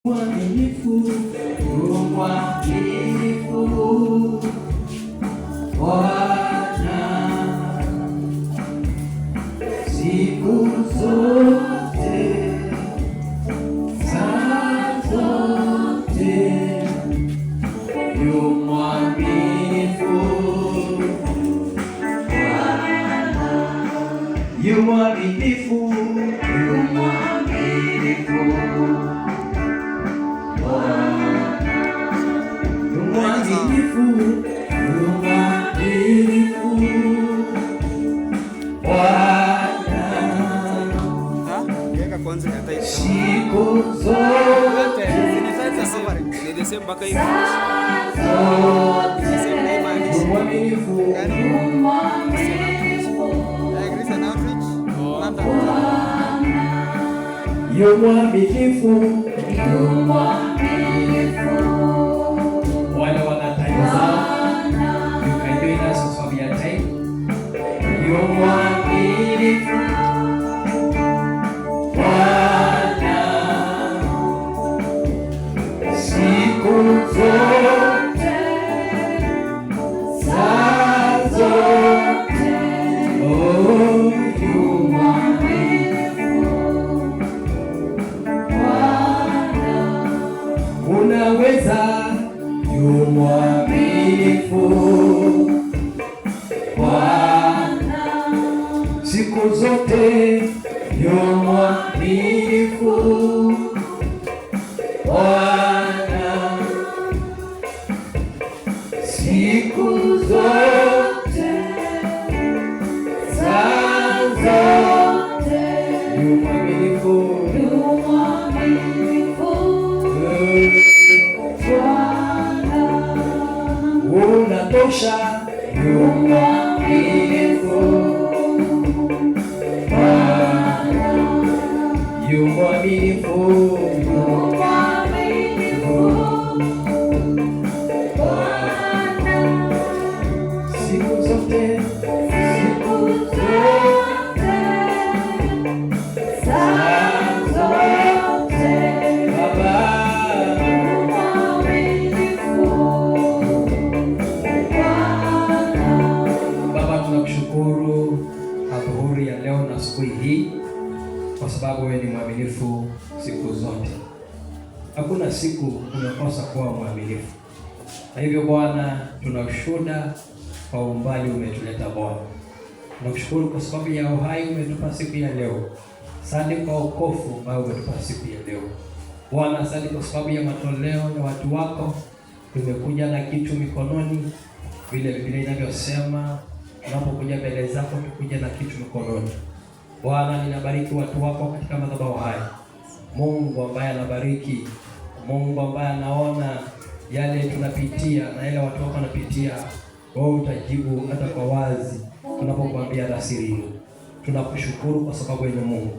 Mwaminifu, mwaminifu Bwana, siku zote, saa zote, yu mwaminifu Bwana, yu mwaminifu, yu mwaminifu siku zote, yu mwaminifu, wale wanatazama tukaendelea na sababu ya time, yu mwaminifu Bwana, siku zote, saa zote, oh, yu mwaminifu Bwana, unaweza, yu mwaminifu Bwana, siku zote, yu mwaminifu Bwana, siku zote, saa zote, yu mwaminifu Bwana, unatosha, yu mwaminifu yu mwaminifu Bwana, siku zote, siku zote, saa zote, Baba, Baba, tunakushukuru adhuhuri ya leo na siku hii kwa sababu wewe ni mwaminifu siku zote. Hakuna siku umekosa kuwa mwaminifu. Na hivyo Bwana, tunashuhuda kwa umbali umetuleta Bwana. Tunakushukuru kwa sababu ya uhai umetupa siku ya leo. Asante kwa wokovu ambao umetupa siku ya leo. Bwana, asante kwa sababu ya matoleo ya watu wako. Tumekuja na kitu mikononi, vile Biblia inavyosema, tunapokuja mbele zako tukuja na kitu mikononi. Bwana, ninabariki watu wako katika madhabahu haya. Mungu ambaye anabariki, Mungu ambaye anaona yale tunapitia na yale watu wako wanapitia, wewe utajibu hata kwa wazi tunapokuambia rasiri. Tunakushukuru kwa sababu wewe ni Mungu.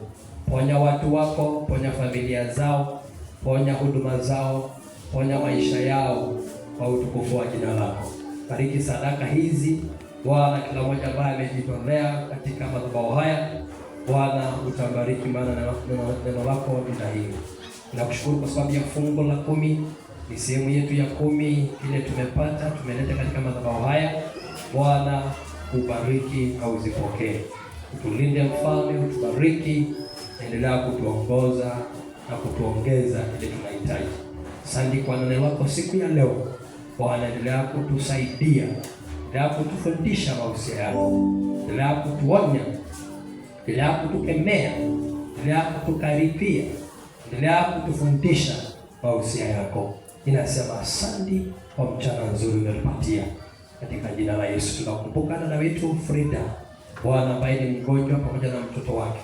Ponya watu wako, ponya familia zao, ponya huduma zao, ponya maisha yao kwa utukufu wa jina lako. Bariki sadaka hizi Bwana, kila mmoja ambaye amejitolea katika madhabahu haya Bwana, utabariki maana neno lako ni dhahiri. Nakushukuru kwa sababu ya fungu la 10, ni sehemu yetu ya 10 ile tumepata, tumeleta katika madhabahu haya. Bwana, ubariki au uzipokee. Utulinde mfalme, utubariki, endelea kutuongoza na kutuongeza ile tunahitaji. Asante kwa neno lako siku ya leo. Bwana, endelea kutusaidia, endelea kutufundisha mausia yako, endelea kutuonya, endelea kutukemea, endelea kutukaripia, endelea kutufundisha mausia yako. Ninasema asante kwa mchana nzuri umetupatia. Katika jina la Yesu tunakumbuka dada wetu Frida, Bwana, ambaye ni mgonjwa pamoja na mtoto wake.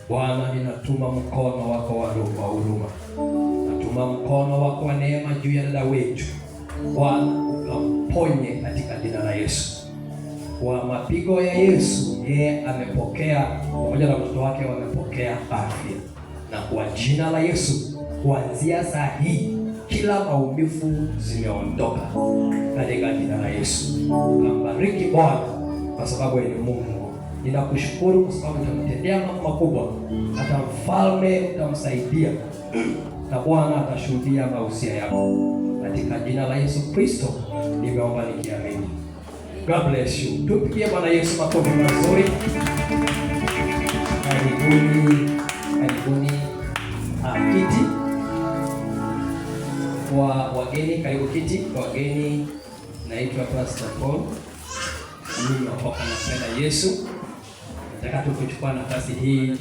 Bwana, ninatuma mkono wako wa huruma, natuma mkono wako wa neema juu ya dada wetu. Bwana, ukamponye katika jina la Yesu. Kwa mapigo ya Yesu yeye amepokea, pamoja na mtoto wake wamepokea afya. Na kwa jina la Yesu, kuanzia saa hii kila maumivu zimeondoka katika jina la Yesu. Kambariki Bwana kwa sababu wewe ni Mungu. Ninakushukuru kwa sababu utamtendea mambo makubwa, hata mfalme utamsaidia na Bwana atashuhudia mahusia yako. Katika jina la Yesu Kristo nimeomba nikiamini. God bless you. Tupigie Bwana Yesu makofi mazuri. Karibuni kiti kwa wageni, karibu kiti kwa wageni. Naitwa Pastor Paul. Mimi napenda Yesu. Nataka tu kuchukua nafasi hii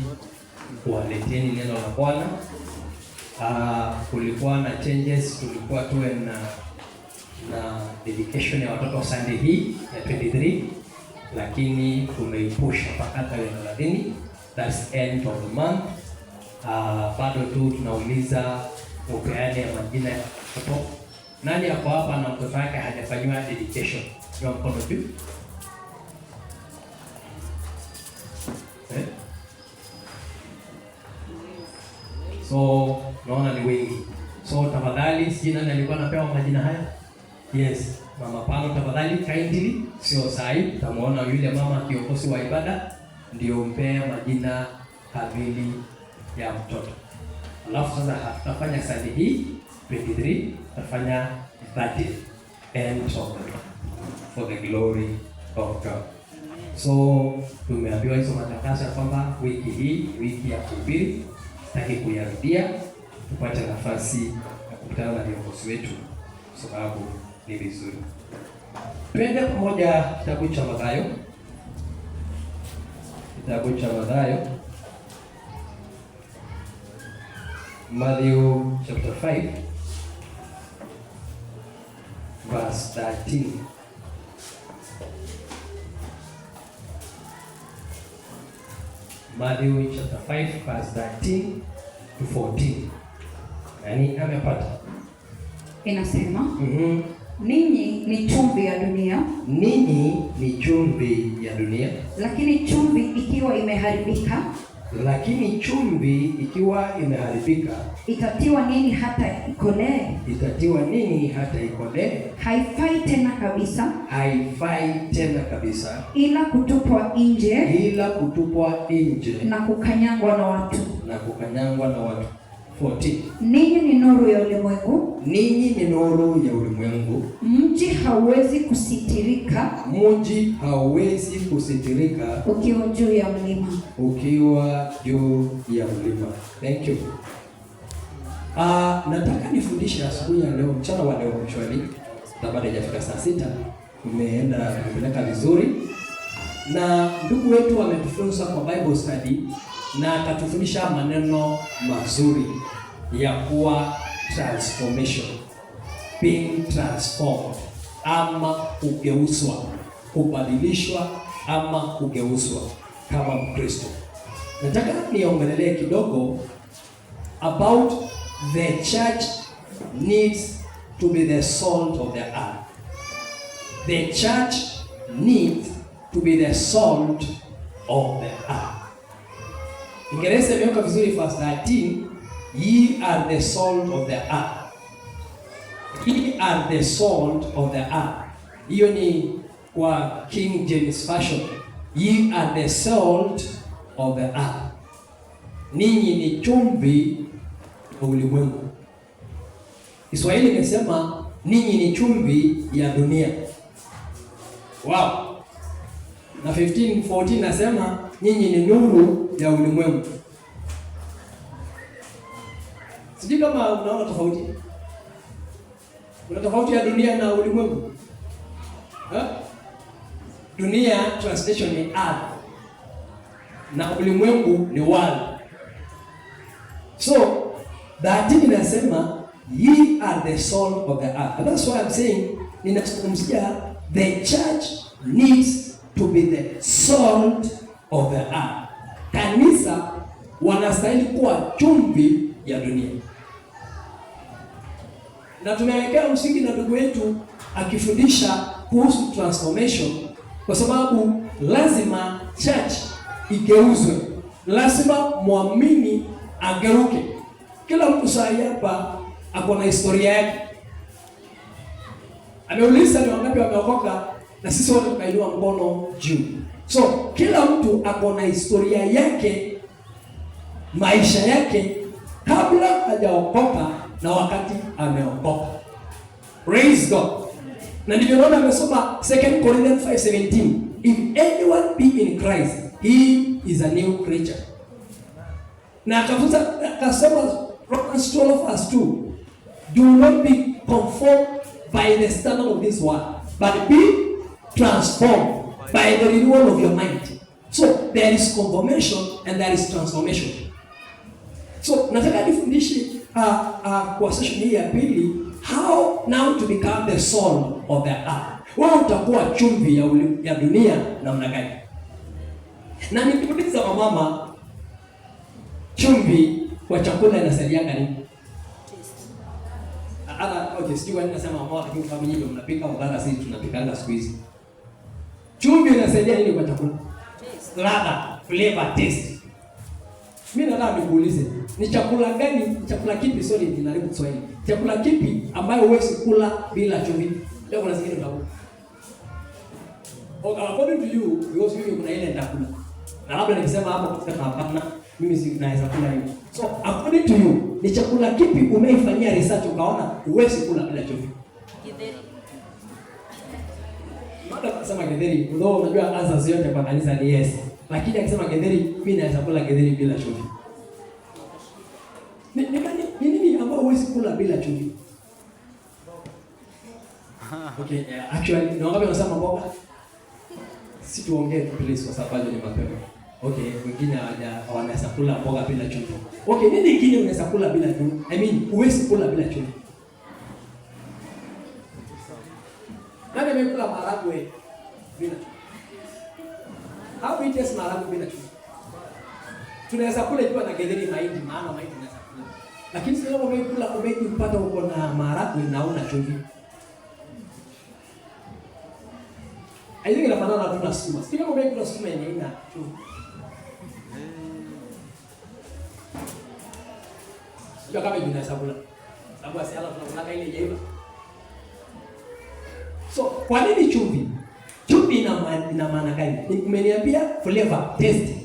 kuwaleteni neno la Bwana. Kulikuwa na changes, kulikuwa tuwe na dedication ya watoto Sunday hii ya 23, lakini tumeipusha mpaka tarehe 30. That's end of the month. Bado tu tunauliza upeane majina ya watoto. Nani hapo hapa na mtoto wake hajafanywa dedication? Kwa mkono tu. So naona ni wengi. So tafadhali, si nani alikuwa anapewa majina haya? Yes, Mama Pano, tafadhali kindly, sio sahi, tutamuona yule mama kiongozi wa ibada ndio mpea majina kamili ya mtoto. Alafu sasa tutafanya Sunday hii 23, tutafanya 30 and for the glory of God. So tumeambiwa hizo matangazo kwamba wiki hii wiki ya kuhubiri, sitaki kuyarudia, tupate nafasi ya kukutana na viongozi wetu sababu ni vizuri. Twende pamoja kitabu cha Mathayo. Kitabu cha Mathayo. Matthew chapter 5 verse 13. Matthew chapter 5 verse 13 to 14. Yaani amepata. Inasema, ninyi ni chumvi ya dunia. Ninyi ni chumvi ya dunia. Lakini chumvi ikiwa imeharibika, itatiwa nini hata ikolee? Haifai tena kabisa. Ila kutupwa nje. Na kukanyangwa na watu. 14. Ninyi ni nuru ya ulimwengu. Mji hauwezi kusitirika ukiwa juu ya mlima. Thank you. Nataka nifundishe asubuhi ya leo, mchana wa leo actually. Baada hajafika saa 6, tumepeleka vizuri. Na ndugu wetu ametufunza kwa Bible study na atatufundisha maneno mazuri ya kuwa transformation, being transformed, ama kugeuzwa, kubadilishwa ama kugeuzwa kama Mkristo. Nataka niongelee kidogo about the church needs to be the salt of the earth. The church needs to be the salt of the earth. Ingereza imeweka vizuri verse 13, ye are the salt of the earth. Ye are the salt of the earth. Hiyo ni kwa King James Version. Ye are the salt of the earth. Ninyi ni chumvi ya ulimwengu. Kiswahili imesema ninyi ni chumvi ya dunia. Wow. Na 15:14 nasema nyinyi ni nuru ya ulimwengu. Sijui kama unaona tofauti. Kuna tofauti ya dunia na ulimwengu? Dunia translation ni earth na ulimwengu ni world. So that inasema ye are the salt of the earth. And that's why I'm saying ninazungumzia the church needs to be the salt of the earth. Kanisa wanastahili kuwa chumvi ya dunia. Na tumewekea msingi na ndugu wetu akifundisha kuhusu transformation, kwa sababu lazima church igeuzwe. Lazima muamini ageuke. Kila mtu sasa hapa ako na historia yake. Ameuliza ni wangapi wameokoka, na sisi wote tukainua mkono juu. So kila mtu ako na historia yake, maisha yake kabla hajaokoka na wakati ameokoka. Praise God. Na ndivyo naona amesoma 2 Corinthians 5:17. If anyone be in Christ, he is a new creature. Na akasema Romans 12:2. Do not be conformed by the standard of this world, but be transformed by the renewal of your mind. So there is confirmation and there is transformation. So nataka nifundishe kwa session hii ya pili, how now to become the salt of the earth. Wewe utakuwa chumvi ya dunia namna gani? Na nikiuliza mama, chumvi kwa chakula inasaidianga nini? Okay, sijui wani nasema mama, lakini kama nyinyi ndio mnapika ugali, sisi tunapikanga siku hizi. Chumvi inasaidia nini kwa chakula? Ladha, flavor, taste. Mimi nataka nikuulize, ni chakula gani, chakula kipi, sorry ninaribu Kiswahili. Chakula kipi ambayo huwezi kula bila chumvi? Leo kuna zingine utakula. Okay, according to you, because mimi kuna ile nitakula. Na labda nikisema hapo kusema hapana, mimi si naweza kula hiyo. So, according to you, ni chakula kipi umeifanyia research ukaona huwezi kula bila chumvi? Githeri. Mada kusema githeri, ndio unajua answers yote kwa kanisa ni yes. Lakini akisema githeri, mimi naweza kula githeri bila chumvi. Ni nini ambao huwezi kula bila chumvi? Okay, actually, na wangapi wanasema mboga? Si tuongee please kwa sababu ni mapema. Okay, wengine wanaweza kula mboga bila chumvi. Okay, nini kingine unaweza kula bila chumvi? I mean, huwezi kula bila chumvi. Nani amekula maharagwe bila chumvi? How it is maharagwe bila chumvi? Tunaweza kula ikiwa na githeri mahindi, maana mahindi tunaweza kula. Lakini sio kama umekula umepata uko na maharagwe na una chumvi. Hiyo inafanana na tuna sukuma. Sio kama umekula sukuma yenye ina chumvi. Sio kama tunaweza kula. Sababu asiala tunakula ile jaiba. So, kwa nini chumvi? Chumvi ina maana gani? Umeniambia flavor, taste.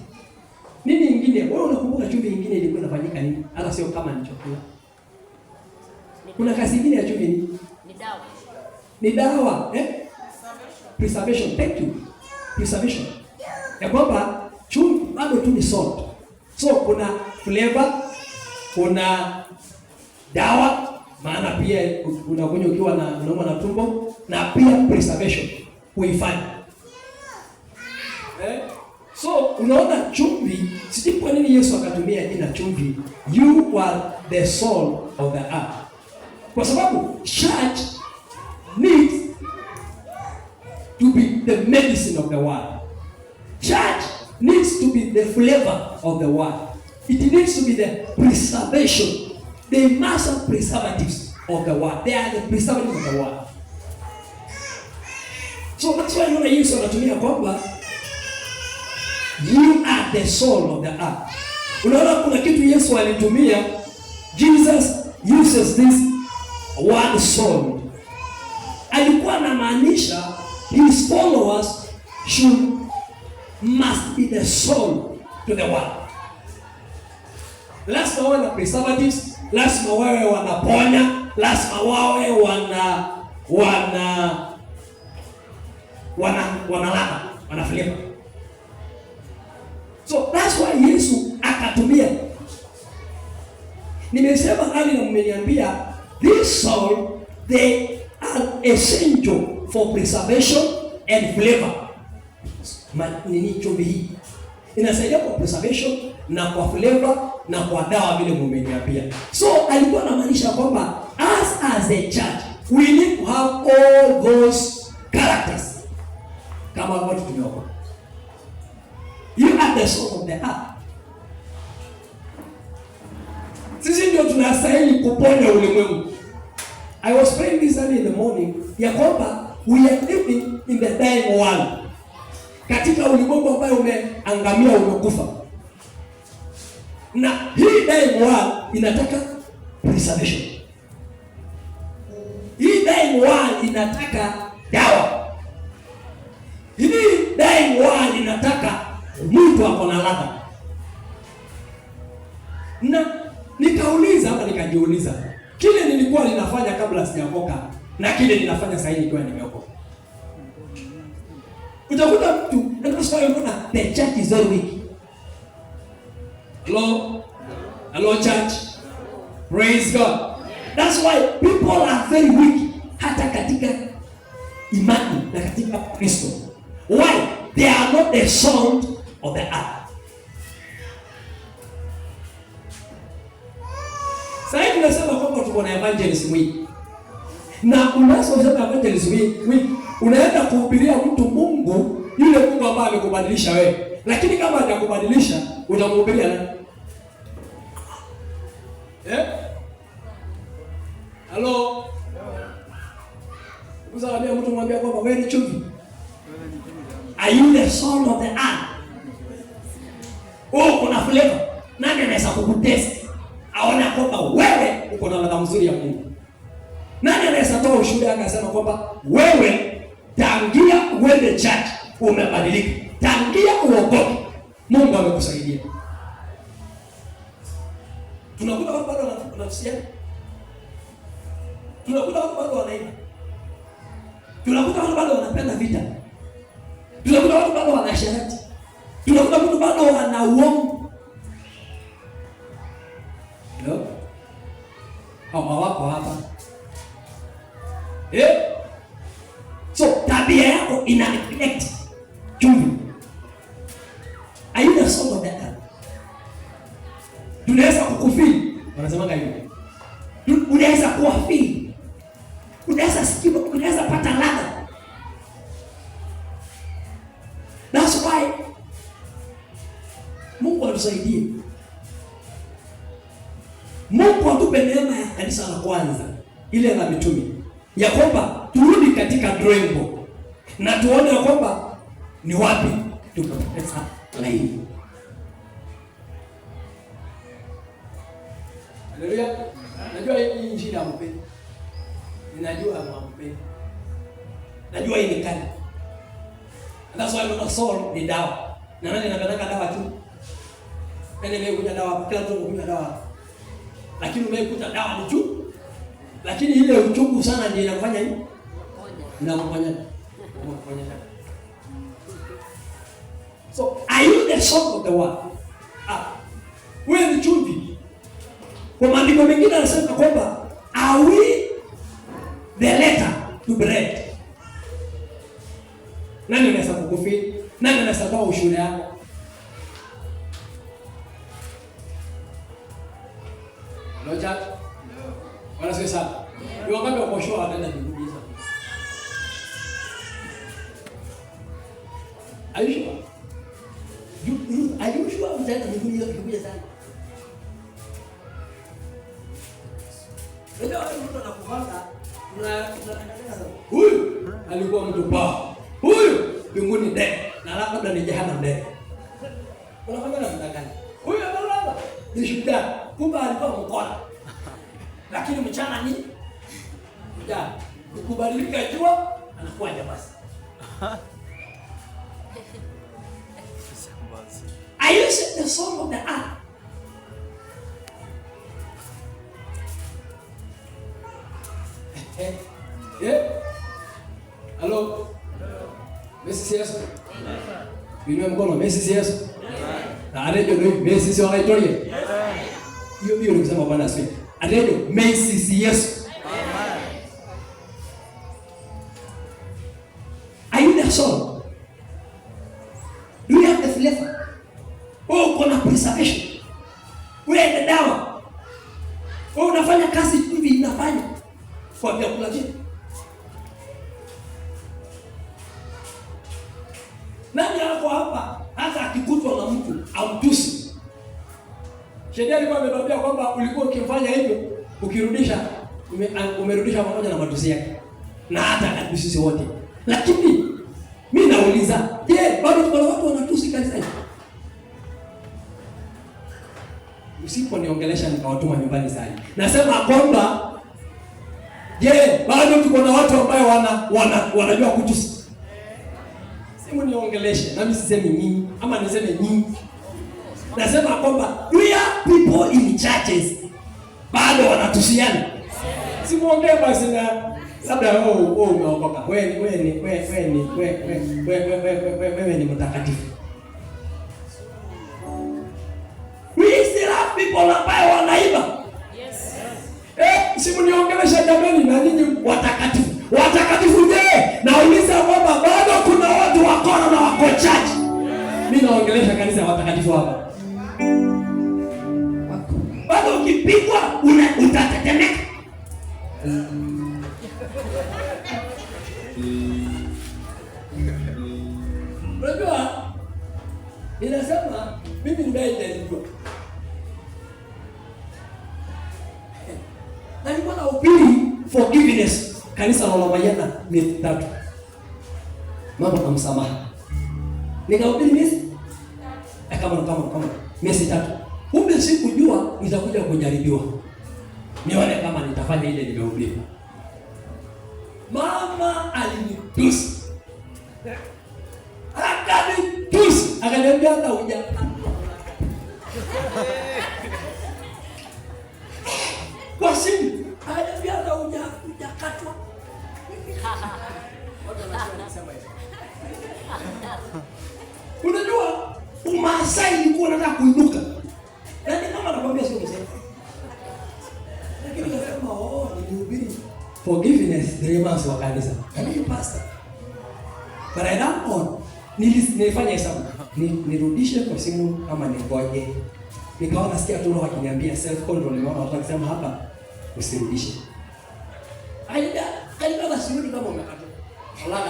Nini nyingine? Wewe unakumbuka chumvi nyingine ilikuwa inafanyika nini? Hata sio kama ni chakula. Kuna kazi nyingine ya chumvi ni dawa. Ni dawa, preservation. Thank you. Preservation. Ya kwamba chumvi bado tu ni salt. So kuna flavor, kuna dawa, maana pia unakunywa ukiwa na unauma na tumbo, na pia preservation, kuhifadhi. So unaona chumvi, sijui kwa nini Yesu akatumia jina chumvi. You are the salt of the earth. Kwa sababu church needs to be the medicine of the world. Church needs to be the flavor of the world. It needs to be the preservation. They must have preservatives of the world. They are the preservatives of the world. So that's why unaona Yesu anatumia kwamba you are the soul of the earth. Unaona kuna kitu Yesu alitumia. Jesus uses this word soul. Alikuwa anamaanisha his followers must be the soul to the world. Lazima wawe na preservatives, lazima wawe wanaponya, lazima wawe ladha, wana flavor. So that's why Yesu akatumia. Nimesema hali na mmeniambia this soul, they are essential for preservation and flavor. Nini chumvi hii inasaidia kwa preservation na kwa flavor na kwa dawa vile mmeniambia. So alikuwa anamaanisha kwamba as a church we need to have all those characters kama watu tumeona. You are the soul of the earth. Sisi ndio tunastahili kuponya ulimwengu. I was praying this early in the morning ya kwamba we are living in the dying world. Katika ulimwengu ambao umeangamia, umekufa. Na hii dying world inataka preservation. Hii dying world inataka dawa. Hii dying world inataka mtu ako na ladha. Na nikauliza nikajiuliza, kile nilikuwa ninafanya kabla sijaokoka na kile ninafanya sasa hivi nikiwa nimeokoka. Utakuta mtu anasema the church is very weak. Hello church. Praise God. That's why people are very weak hata katika imani na katika Kristo. Why? They are not the salt of the earth. Sasa tunasema kwamba tuko na evangelism week. Na unasema evangelism week, unaenda kuhubiria mtu Mungu, yule Mungu ambaye amekubadilisha wewe. Lakini kama hajakubadilisha, utamhubiria nani? Hello. Uzaambia mtu mwambia kwamba wewe ni chumvi. Are you the salt of the earth? Kuna flavor. Nani anaweza kukutest? Aona kwamba wewe uko na ladha nzuri ya Mungu. Nani anaweza toa ushuhuda akasema kwamba wewe tangia uende church umebadilika. Tangia uokoke Mungu amekusaidia. Tunakuta watu bado wanafsiana. Tunakuta watu bado wanaimba. Tunakuta watu bado wanapenda vita. Tunakuta watu bado wanasherati. Tunakuta watu bado wana uongo. No? Hawako hapa. So tabia yako ina reflect chumvi. Aina somo dada. Tunaweza kukufili. Wanasema hivi. Unaweza kuwa fili. Unaweza sikia, unaweza pata ladha. That's why Mungu atusaidie. Mungu atupe neema ya kanisa la kwanza, ile la mitume, ya kwamba turudi katika drawing board na tuone ya kwamba ni wapi tukapesa laini. Haleluya. Najua hii injili ya mpeni. Ninajua mpeni. Najua hii ni kali. That's why the soul ni dawa. Na nani anataka dawa tu? Leo kuja dawa, kila mtu anakuja dawa. Lakini umekuta dawa ni tu. Lakini ile uchungu sana ndio inafanya hivi. Inakuponya. So, are you the salt of the world? Wewe ni chumvi. Kwa maandiko mengine anasema kwamba are we the letter to bread? Nani anaweza kukufiri? Nani anaweza kutoa ushuhuda wako? Loja? Wala sasa. Ni wakati wa kuoshwa ataenda mbinguni sasa. Are you sure? Are you sure utaenda mbinguni ukikuja sana? Ndio mtu anakuvanga unatangaza. Huyu alikuwa mtu baa. Huyu mbinguni ndege na labda ni jehanamu ndege. Unafanya namna gani? Huyu analala ni shujaa, kumbe alikuwa mkora. Lakini mchana ni shujaa. Ukubadilika jua anakuwa jabasi. Are you the salt of the earth? Hello. Messi Yesu. Inua mkono Messi Yesu. Na arejo ndio Messi wala itoye. Hiyo ni kusema Bwana asifiwe. Arejo Messi Yesu. Are you the salt? Do you have the flavor? Kuna preservation. Wewe ni dawa. Unafanya kazi hivi inafanya kwa vyakula vyetu. Nani hapo hapa hata akikutwa na mtu amtusi? Sheria ilikuwa imebabia kwamba ulikuwa ukifanya hivyo ukirudisha umerudisha pamoja na matusi yake. Na hata akatusi wote. Lakini mimi nauliza, je, bado kuna watu wanatusi kanisani? Usiponiongelesha nikawatuma nyumbani sasa. Nasema kwamba je, bado tuko na watu ambao wanajua kutusi? Simu niongeleshe, na mimi sisemi nyinyi ama niseme nyinyi. Nasema kwamba we are people in churches bado wanatusiana. Simuongee basi na labda wewe umeokoka. Wewe ni mtakatifu. We still have people ambao wanaiba. Simuniongelesha jamani na nyinyi watakatifu. Watakatifu je? Nauliza kwamba bado kuna watu wakora na wakochaji. Mimi naongelesha kanisa watakatifu hapa. Bado ukipigwa utatetemeka. Unajua inasema mimi nimeitwa. Na nilikuwa na ubiri forgiveness kanisa la Mayana miezi 3. Mambo na msamaha. Nikahubiri miezi kama miezi 3. Kumbe sikujua nitakuja kujaribiwa. Nione kama nitafanya ile nimehubiri. Mama alinitusi. Akanitusi. Akaniambia hata hujapata. Kwa simu. Akaniambia hata hujakatwa. Unajua Umasai ilikuwa nataka kuinuka. Yaani kama nakwambia sio mzee. Lakini nikasema nilihubiri forgiveness deliverance wa kanisa. Kama pastor. But I don't on. Nilifanya hesabu. Nirudishe kwa simu kama ningoje. Nikaona sikia tu roho akiniambia self control, nimeona watu wakisema hapa usirudishe. Aida sirudi kama umekata. Wala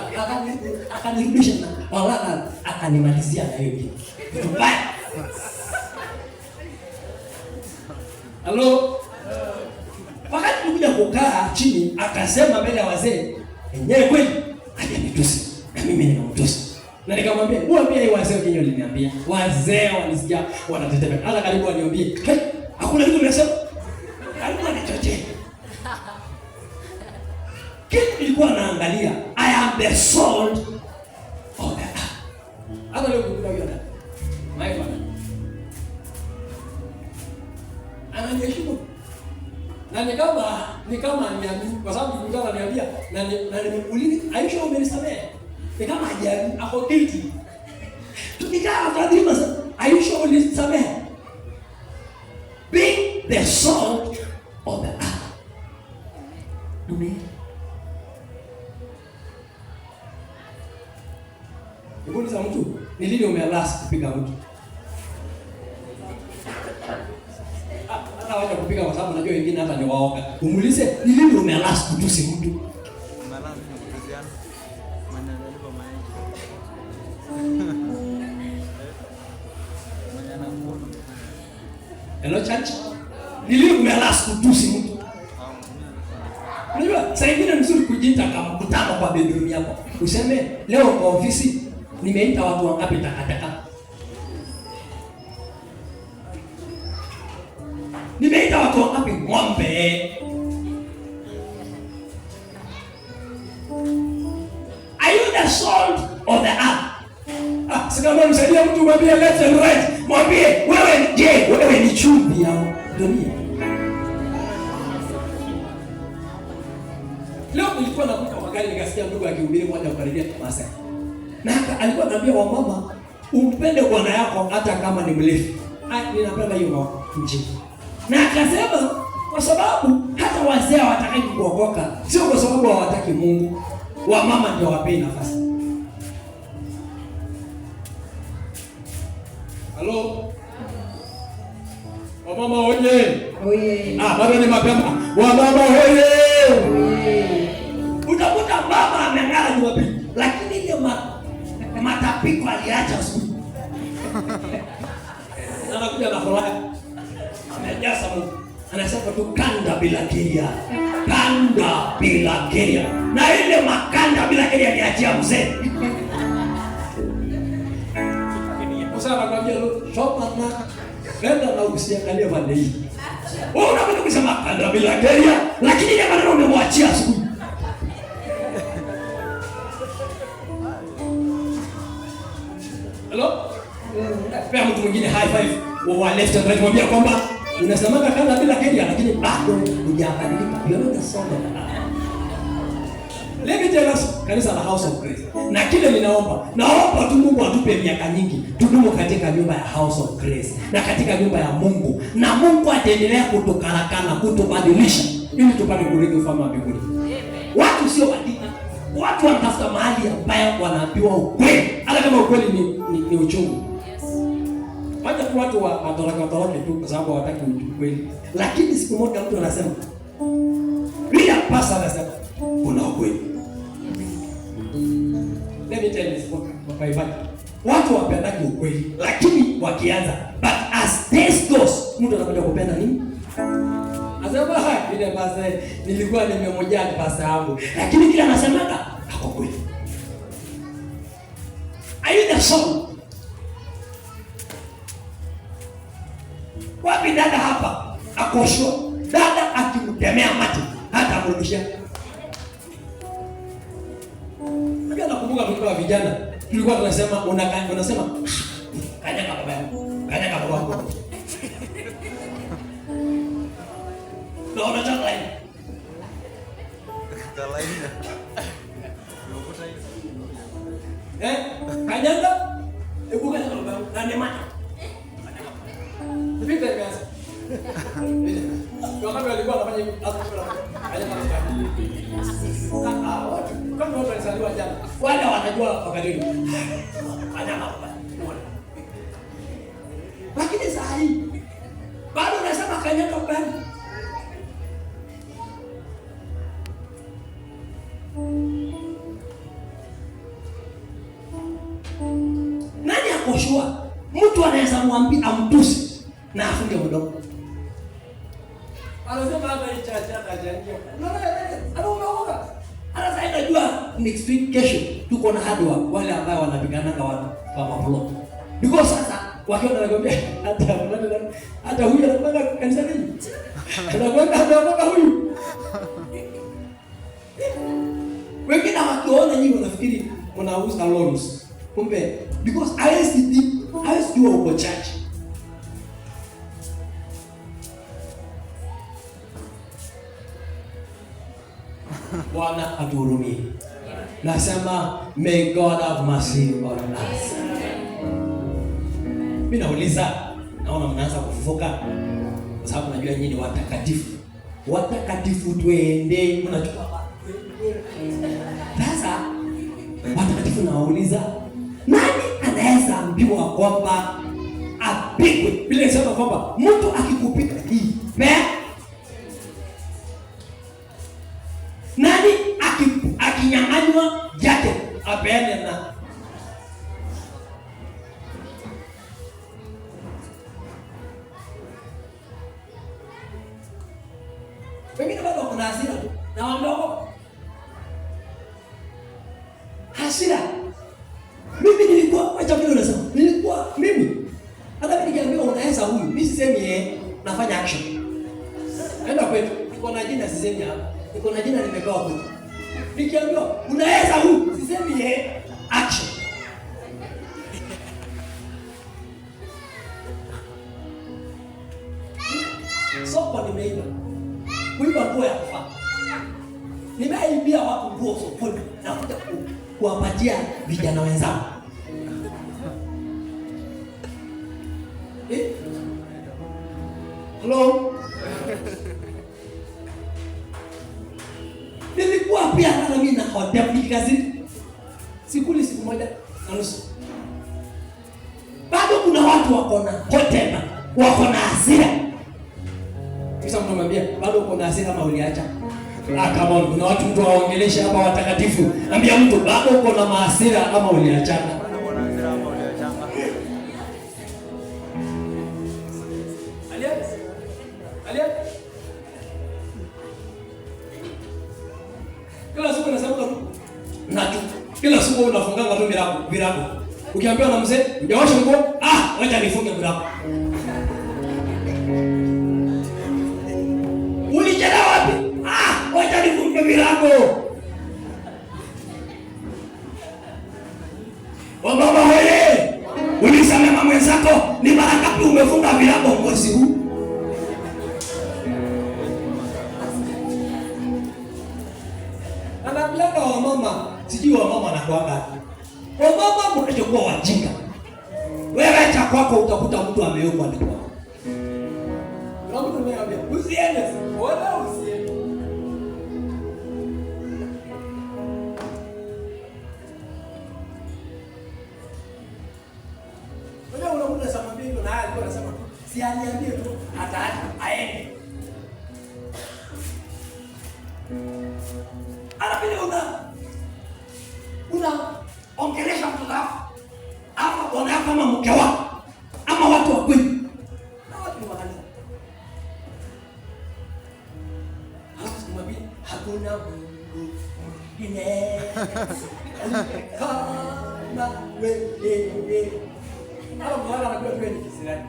akanirudisha na wala akanimalizia na hiyo kitu. Mbaya. Hello. Wakati tulikuja kukaa chini akasema mbele ya wazee, "Enyewe kweli hajanitusi na mimi nimemtusi." Na nikamwambia, "Mwambie hii wazee kinyo liniambia." Wazee walisikia wanatetemeka. Hata karibu waniambie, "Hey, hakuna kitu nimesema." Karibu anichochee. Kitu nilikuwa naangalia, I am the salt of the earth. Hata leo kuna hiyo dada. My father. Ananiheshimu. Na ni kama niamini kwa sababu nilikuwa ananiambia na nimekuuliza Aisha umenisamehe. Ni kama hajiamini ako guilty. Tukikaa kadri Aisha umenisamehe. Be the salt of the earth. Amen. Nikuuliza mtu, ni lini umelast kupiga mtu? Hata wacha kupiga kwa sababu najua wengine hata ni waoga. Umuulize, ni lini umelast kutusi mtu? Hello church. Ni lini umelast kutusi mtu? Unajua, saa ingine ni nzuri kujiita kama mkutano kwa bedroom yako. Useme, leo kwa ofisi nimeita watu wangapi takataka? Nimeita watu wangapi ng'ombe? Are you the salt of the earth? Sikama msaidia mtu mwambie left and right. Mwambie wewe ni chumvi ya dunia. Leo nilikuwa nakuta magari nikasikia ndugu akihubiri moja kukaribia Masai. Na alikuwa anambia wamama, umpende bwana yako hata kama ni mlevi. Ninapenda hiyo injili. Na akasema kwa sababu hata wazee hawataki kuokoka, sio kwa sababu hawataki Mungu. Wamama ndio wapei nafasi. Hello. Wamama oye. Bado ni mapema. Wamama oye. Utakuta mama ameng'ara Jumapili, lakini ile matapiko aliacha asubuhi. Anakuja na furaha. Amejaza Mungu. Anasema tu kanda bila keria. Kanda bila keria. Na ile makanda bila keria niachia mzee. Sasa anakuambia shopa na nenda na usiangalie pande hii. Wewe unataka kusema kanda bila keria, lakini ile maneno umemwachia asubuhi. Hello? Pea mtu mwingine high five wa left and right, mwambia kwamba Unasemanga kana bila Kenya lakini bado hujabadilika. You're soul. Let me tell us, kanisa la House of Grace. Na kile naomba tu Mungu atupe miaka nyingi tudumu katika nyumba ya House of Grace na katika nyumba ya Mungu. Na Mungu ataendelea kutukarakana, kutubadilisha ili tupate kurithi ufalme wa mbinguni. Watu sio wadini. Watu wanatafuta mahali ambayo wanaambiwa ukweli. Hata kama ukweli ni uchungu. Wacha tu watu watoroke tu kwa sababu hawataki ukweli. Lakini siku moja mtu anasema, bila pasa anasema, kuna ukweli. Let me tell you what watu wapendaki ukweli, lakini wakianza, but as this goes, mtu anakuja kupenda nini? Anasema ile pasa nilikuwa nimemojaa pasa yangu, lakini kila anasemaga hapo kweli. Are you the soul? Wapi dada hapa? Akoshwa. Dada akimtemea mate hata amrudishia. Ndio nakumbuka tukiwa vijana, tulikuwa tunasema unasema kanyaga baba yangu. Kanyaga baba yangu. Ndio unataka nini? Kalaina. Kanyaga? Hebu kanyaga baba yangu. Na nemata. Vita imeanza. Wakati walikuwa wanafanya hivi, watu kama watu walizaliwa jana, wale wanajua wakati huu. Lakini saa hii bado unasema kanyaga bali. Nani akoshua? Mtu anaweza mwambia amtusi na afunge mdomo. Anasema hapa hii chacha kajangia. Anaoga. Anasema najua next week kesho tuko na hardware wale ambao wanapigana na watu kama plot. Because sasa wakiona wanakuambia hata huyu anapanga kanisa nini? Anakwenda hata huyu. Wengine wakiona nyinyi wanafikiri mnauza loans. Kumbe because I do uko church. Bwana atuhurumie. Nasema may God have mercy on us. Mimi nauliza, naona mnaanza kufufuka kwa sababu najua nyinyi ni watakatifu. Watakatifu twende, mnachukua sasa. Watakatifu nawauliza, nani anaweza ambiwa kwamba apigwe? Bila sema kwamba mtu akikupiga hii nani akinyang'anywa yake apeane na wengine bado kuna hasira tu na waondoka. Hasira. Mimi nilikuwa acha vile unasema. Mimi hata mimi nikiambiwa unaweza huyu, mimi sisemi nafanya action. Enda kwetu. Niko na jina sisemi hapa. Niko na jina nimepewa kwetu. Nikiambiwa unaweza huyu, sisemi action. Soko nimeiba. Kuiba nguo ya kufaa. Nimeibia watu nguo sokoni na kuja kuwapatia vijana wenzao. Hello? Nilikuwa pia hata mimi na hotel kazi. Sikuli siku moja na nusu. Bado kuna watu wako na hotel, wako na hasira. Kisha mtu anamwambia bado uko na hasira ama uliacha? Kama kuna watu mtu waongelesha hapa watakatifu. Ambia mtu bado uko na hasira ama uliachana? Kila siku unafunganga tu mirago. Ukiambiwa na mzee, "Hujaosha nguo?" Wacha nifunge mirago. Ulichelewa wapi? Wacha nifunge mirago. Wababa wewe, ulisamea mwenzako ni mara ngapi umefunga mirago mwezi huu? naambianga wa mama, sijui wa mama anakuanga. Wa mama mnachokuwa wajinga. Wewe cha kwako utakuta mtu ameyokwa ni kwako. Kuna mtu anayeambia usiende, wala usiende. Wewe unakuta sama mbingu na haya alikuwa anasema si aniambie tu ataacha aende. Anapenda una ongelesha mtu wako ama bwana yako ama mke wako ama watu wa kweli na watu wa kanisa. Halafu kumwambia hakuna Mungu mwingine kama wewe. Hapo mwana anajua kweli Kisirani.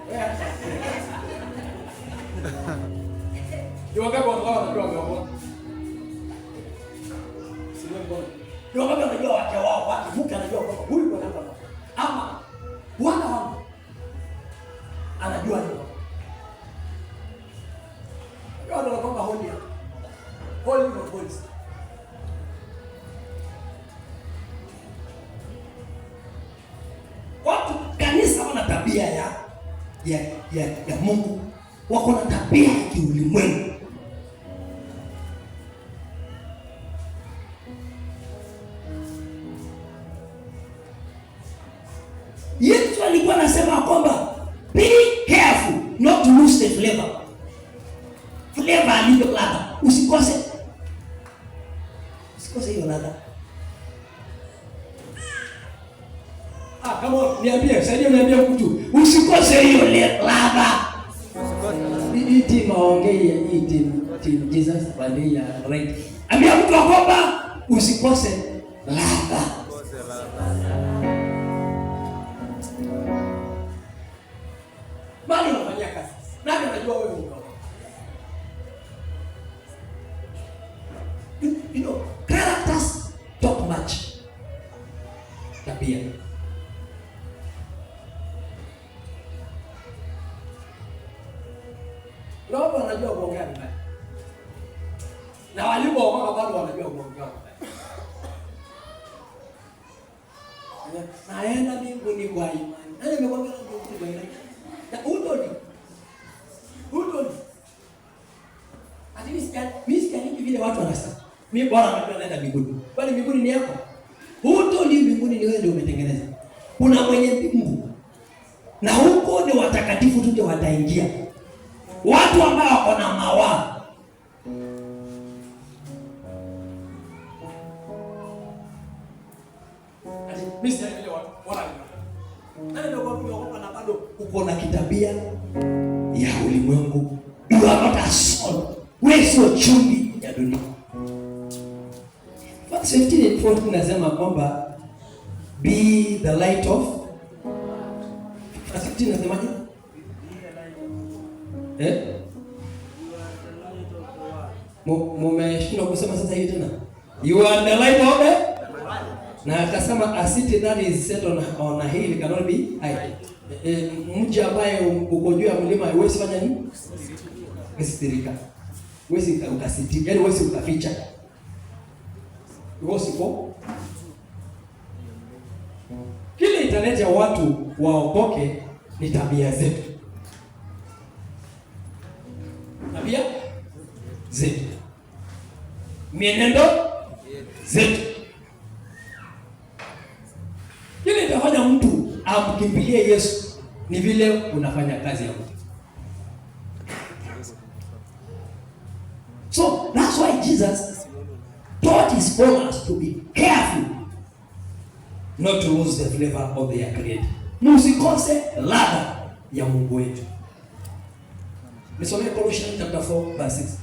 Ndio wakati wao wanajua wao. Ndio wakati wanajua wake wao, watu mke anajua kwamba huyu bwana hapa. Ama bwana wangu anajua nini. Ndio anakwamba holy of holies. Watu kanisa wana tabia ya Mungu. Wako na tabia ya kiulimwengu. Yesu alikuwa anasema kwamba be careful not to lose the flavor. Flavor alivyo ladha. Usikose hiyo ladha. Kama niambie, sasa niambie mtu, usikose hiyo ladha. Iti maongea iti Jesus balia right. Ambia mtu kwamba usikose ladha. Bali unafanya kazi. Nani anajua wewe uko? You know, characters talk much. Tabia. Roho wanajua kuongea vibaya. Na waliookoka bado wanajua kuongea vibaya. Naenda mbinguni kwa imani. Nani amekwambia mbinguni kwa imani? Na udoni. Ati mimi sikia vile watu wanasema. Mimi bwana anataka naenda mbinguni. Kwani mbinguni ni yako? Udoni mbinguni ni wewe ndio umetengeneza. Kuna mwenye mbingu. Na huko ni watakatifu tu ndio wataingia. Watu ambao wako na mawa. Ati mimi sikia vile watu wala nani ndio kwa na bado uko na kitabia ya ulimwengu. You are not a soul. Wewe sio chumvi ya dunia. Verse 15 and 14 nasema kwamba be the light of. Verse 15 nasemaje? Mumeshindwa kusema sasa hivi tena. You are the light of the. Na akasema a city that is set on a hill cannot be hid. Mji ambaye uko juu ya mlima huwezi fanya nini? Usitirika. Huwezi ukasitiri, yaani huwezi ukaficha. Huwezi ko. Kile italeta watu waokoke ni tabia zetu. Tabia zetu. Mienendo zetu. Kile itafanya mtu amkimbilie Yesu ni vile unafanya kazi ya mtu. So that's why Jesus taught his followers to be careful not to lose the flavor of their creator. Musikose ladha ya Mungu wetu. Nisome Colossians chapter 4 verse 6.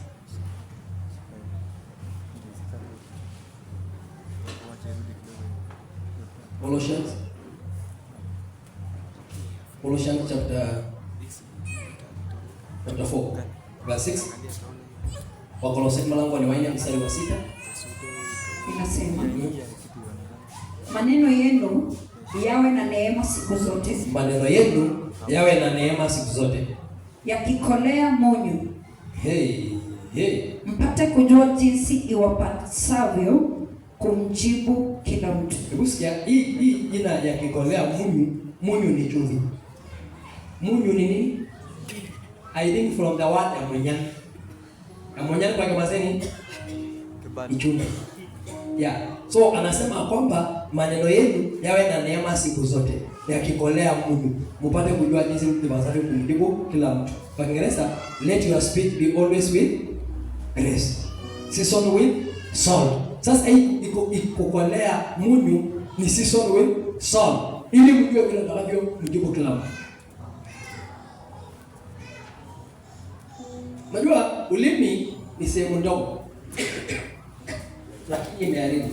Colossians chapter 4 verse 6. Wakolosai mlango ni 4 mstari wa 6. Inasema maneno yenu yawe na neema siku zote. Maneno yenu yawe na neema siku zote. Yakikolea monyo. Mpate kujua jinsi iwapasavyo kumjibu kila mtu. Hebu sikia hii jina ya kikolea munyu ni chumvi. Munyu ni nini? I think from the word amonyani. Amonyani kwa Kimaseni ni chumvi. Yeah. So anasema kwamba maneno yenu yawe na neema siku zote, yakikolea munyu, mpate kujua jinsi mtapasavyo kumjibu kila mtu. Kwa Kiingereza, let your speech be always with grace, seasoned with salt. Sasa hii ikukolea munyu ni seasoned with salt, ili mjue vile mtakavyo mjibu kila mtu. Unajua ulimi ni sehemu ndogo lakini imeharibu.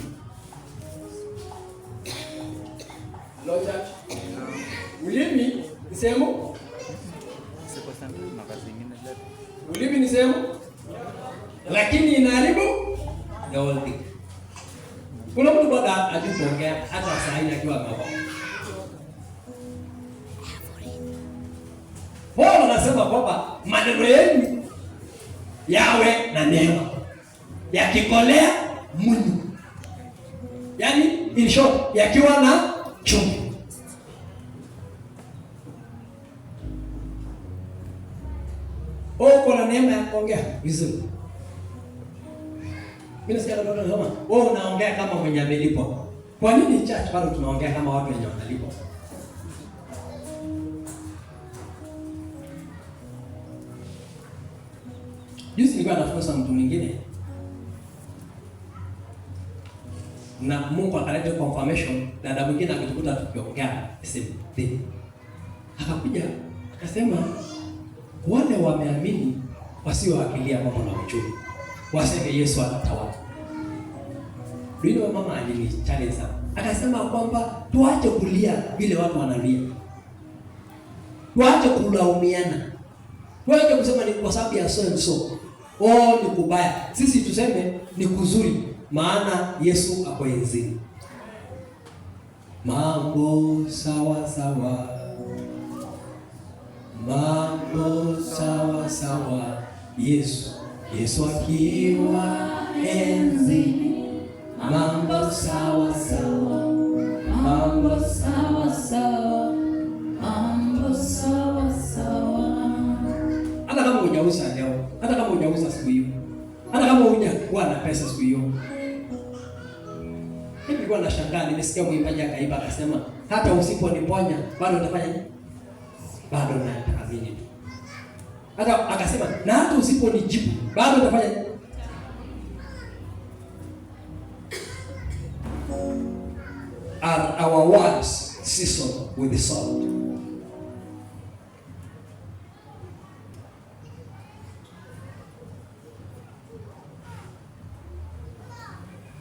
Loja. Ulimi ni sehemu? Ulimi ni sehemu? Lakini inaharibu the whole thing. Kuna mtu bado hajui kuongea hata saa hii akiwa mama. Wao wanasema kwamba maneno yenu yawe na neema, yakikolea munyu. Yaani in short, yakiwa na chumvi. Uko na neema ya kuongea vizuri. Mimi nasikia ndio nasema, wewe unaongea kama mwenye amelipwa. Kwa nini church bado tunaongea kama watu wenye wanalipwa? Juzi nilikuwa nafunza mtu mwingine na Mungu akaleta confirmation, na dada mwingine akitukuta tukiongea same thing. Akakuja akasema wale wameamini wasioakilia mambo na uchumi, waseme Yesu atatawala. Ndio mama alini challenge sana. Akasema kwamba tuache kulia vile watu wanalia. Tuache kulaumiana. Tuache kusema ni kwa sababu ya so and so. Oh, ni kubaya. Sisi tuseme ni kuzuri, maana Yesu ako enzini. Mambo sawa sawa. Mambo sawa sawa. Yesu akiwa enzini. Mambo sawa sawa. Mambo sawa sawa. Mambo sawa sawa. Hata kama hujauza leo, hata kama hujauza siku hiyo, hata kama hujakuwa na pesa siku hiyo. Nilikuwa nashangaa, nimesikia mwimbaji akaimba akasema, hata usiponiponya bado utafanya nini? Bado naamini tu. Hata akasema, na hata usiponijibu bado utafanya nini? Are our words seasoned with the salt?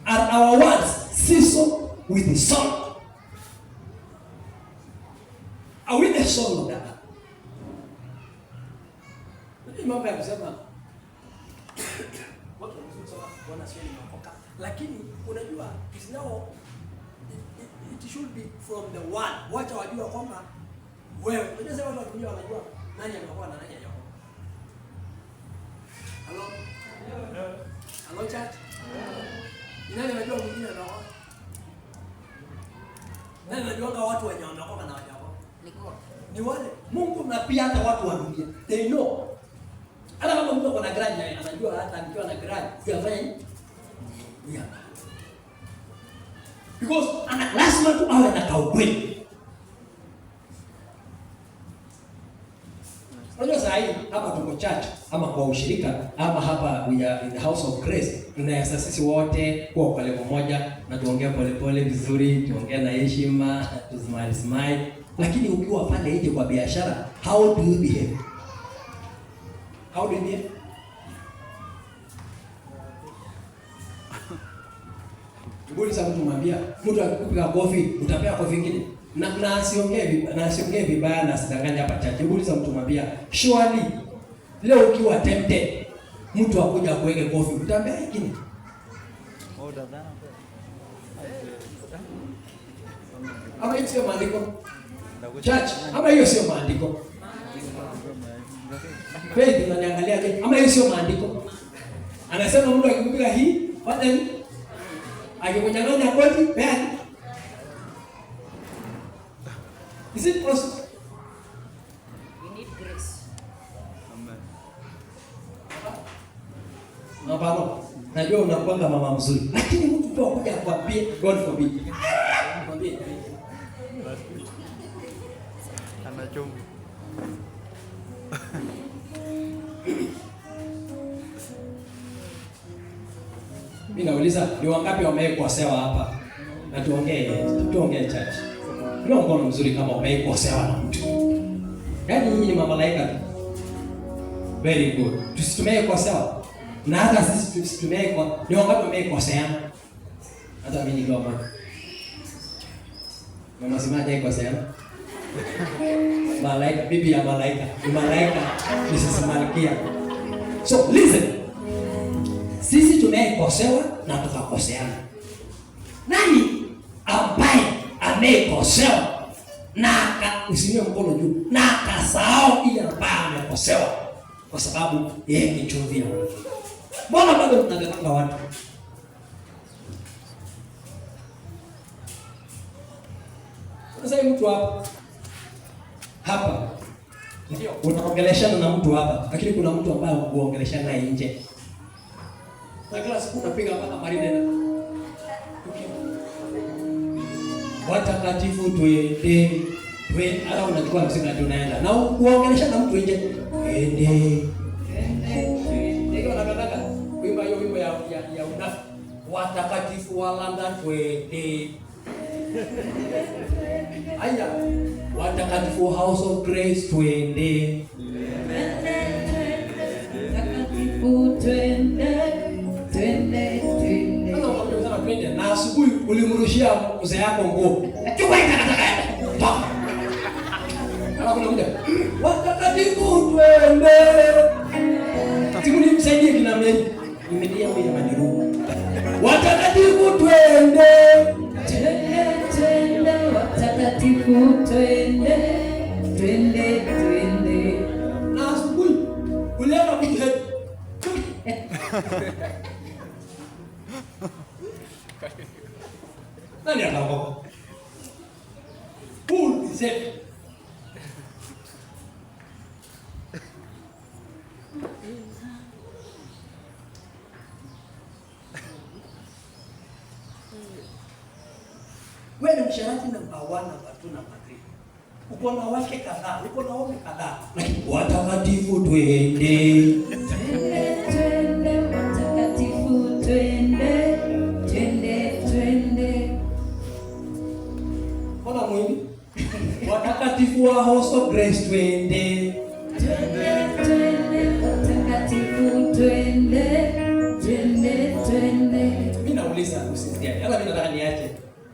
Are our words seasoned with the salt? Are we the salt of that? Mambo ya kusema watu wanasema makoka, lakini unajua is now it should be from the one. Wacha wajua kwamba wewe unajua sasa watu wanajua nani anakuwa na nani hajakuwa. Hello? Hello chat? Nani anajua mwingine anakuwa? Nani anajua watu wenye wanakuwa na hawajakuwa? Ni wale. Mungu na pia hata watu wa dunia. They know. Hata kama mtu ako na grudge naye anajua hata nikiwa na grudge siyafanya nini? Yeah. Because lazima tu awe na kaukweli. Unajua saa hii hapa tuko church ama kwa ushirika ama hapa we are in the house of grace, tunayasa sisi wote kwa level moja na tuongea polepole vizuri, tuongea na heshima, tu smile. Lakini ukiwa pale nje kwa biashara, how do you behave? How do you behave? Mbona sasa mtu mwambia, mtu akikupiga kofi, utapea kofi nyingine? Na asiongee vibaya na asidanganye hapa chache. Mbona sasa mtu mwambia, surely leo ukiwa tempted, mtu akuja kuweke kofi, utapea nyingine? Ama hiyo sio maandiko? Church, ama hiyo sio maandiko? Faith unaniangalia je? Ama hiyo sio maandiko? Anasema mtu akikupiga hii, fanya nini? Akikunyang'anya koti, peana. Is it possible? We need grace. Hapana. Najua unakuwa mama mzuri, lakini mtu tu akuja akwambie God forbid. Akwambie. Anachungu. Mimi nauliza ni wangapi wamekosewa hapa? Na tuongee church. Ndio mkono mzuri kama umekosewa na mtu. Yaani nyinyi ni mamalaika tu. Very good. Tumekosewa. Na hata sisi tumekosewa. Ni wangapi wamekoseana? Hata mimi ndio mama. Mama simaje ikoseana? Malaika, bibi ya malaika. Ni malaika, ni sisi malkia. So listen. Sisi tumekosewa na tukakoseana. Nani ambaye amekosewa na usinie mkono juu na akasahau ile ambaye amekosewa kwa sababu yeye ni chumvi ya watu? Mbona bado tunataka watu? Sasa mtu hapa ndio unaongeleshana na mtu hapa, lakini kuna mtu ambaye unaongeleshana naye nje. Na kila siku unapiga mpaka marine na watakatifu twende ala unachukua msinga tunaenda na uongelesha na mtu nje twende ndio anataka kuimba hiyo wimbo ya unafi watakatifu wa London twende aya watakatifu House of Grace twende watakatifu twende na asubuhi ulimrushia mzee yako nguo. Chukua takataka. Alafu unakuja. Watakatifu twende. Timu ni msaidie kina mimi. Nimedia kwa madiru. Watakatifu twende. Twende watakatifu twende. Twende. Na asubuhi ulienda big head. Nani ataokoka? Who is it? Wewe ni msharati namba 1, namba 2, namba 3. Uko na wake kadhaa, uko na wake kadhaa. Lakini watakatifu twende. Twende watakatifu twende. Ona mwini. Watakatifu wa House of Grace twende. Watakatifu twende. Mimi nauliza usisikie. Hata mimi nataka niache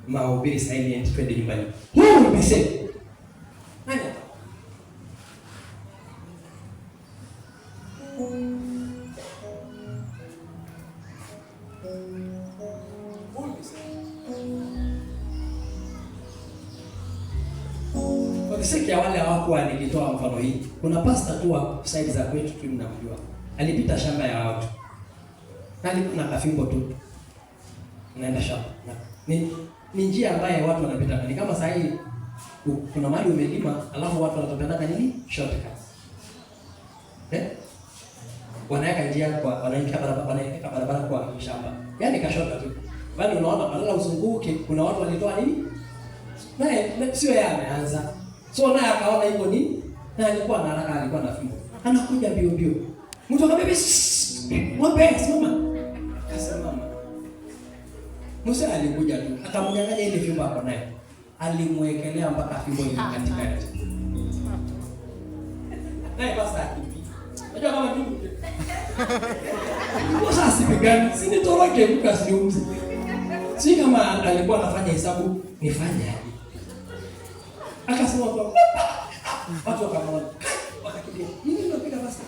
mahubiri silent twende nyumbani. Who will be saved? Nani? Sikia wale hawakuwa nilitoa mfano hii. Kuna pastor tu wa side za kwetu tu ninamjua. Alipita shamba ya watu. Na kafimbo tu. Naenda shamba. Ni njia ambayo watu wanapita. Ni kama saa hii kuna mahali umelima alafu watu wanatopenda nini? Shortcut. Wanaweka njia kwa wanaingia barabara kwa shamba. Yaani kashota tu. Bali unaona badala uzunguke kuna watu walitoa nini? Naye sio yeye ameanza. So naye akaona hivyo ni na alikuwa na haraka, alikuwa na fimbo. Anakuja mbio. Mtu akamwambia, "Mwambie simama." Akasimama. Musa alikuja tu, akamnyang'anya ile fimbo hapo naye. Alimwekelea mpaka fimbo ile katikati. Naye basi akipi. Unajua kama tu. Musa asipigane, si nitoroke mkasiumze. Si kama alikuwa anafanya hesabu, nifanye aje? Akasema kwa watu wakamwona wakakimbia. Nini unapiga basi?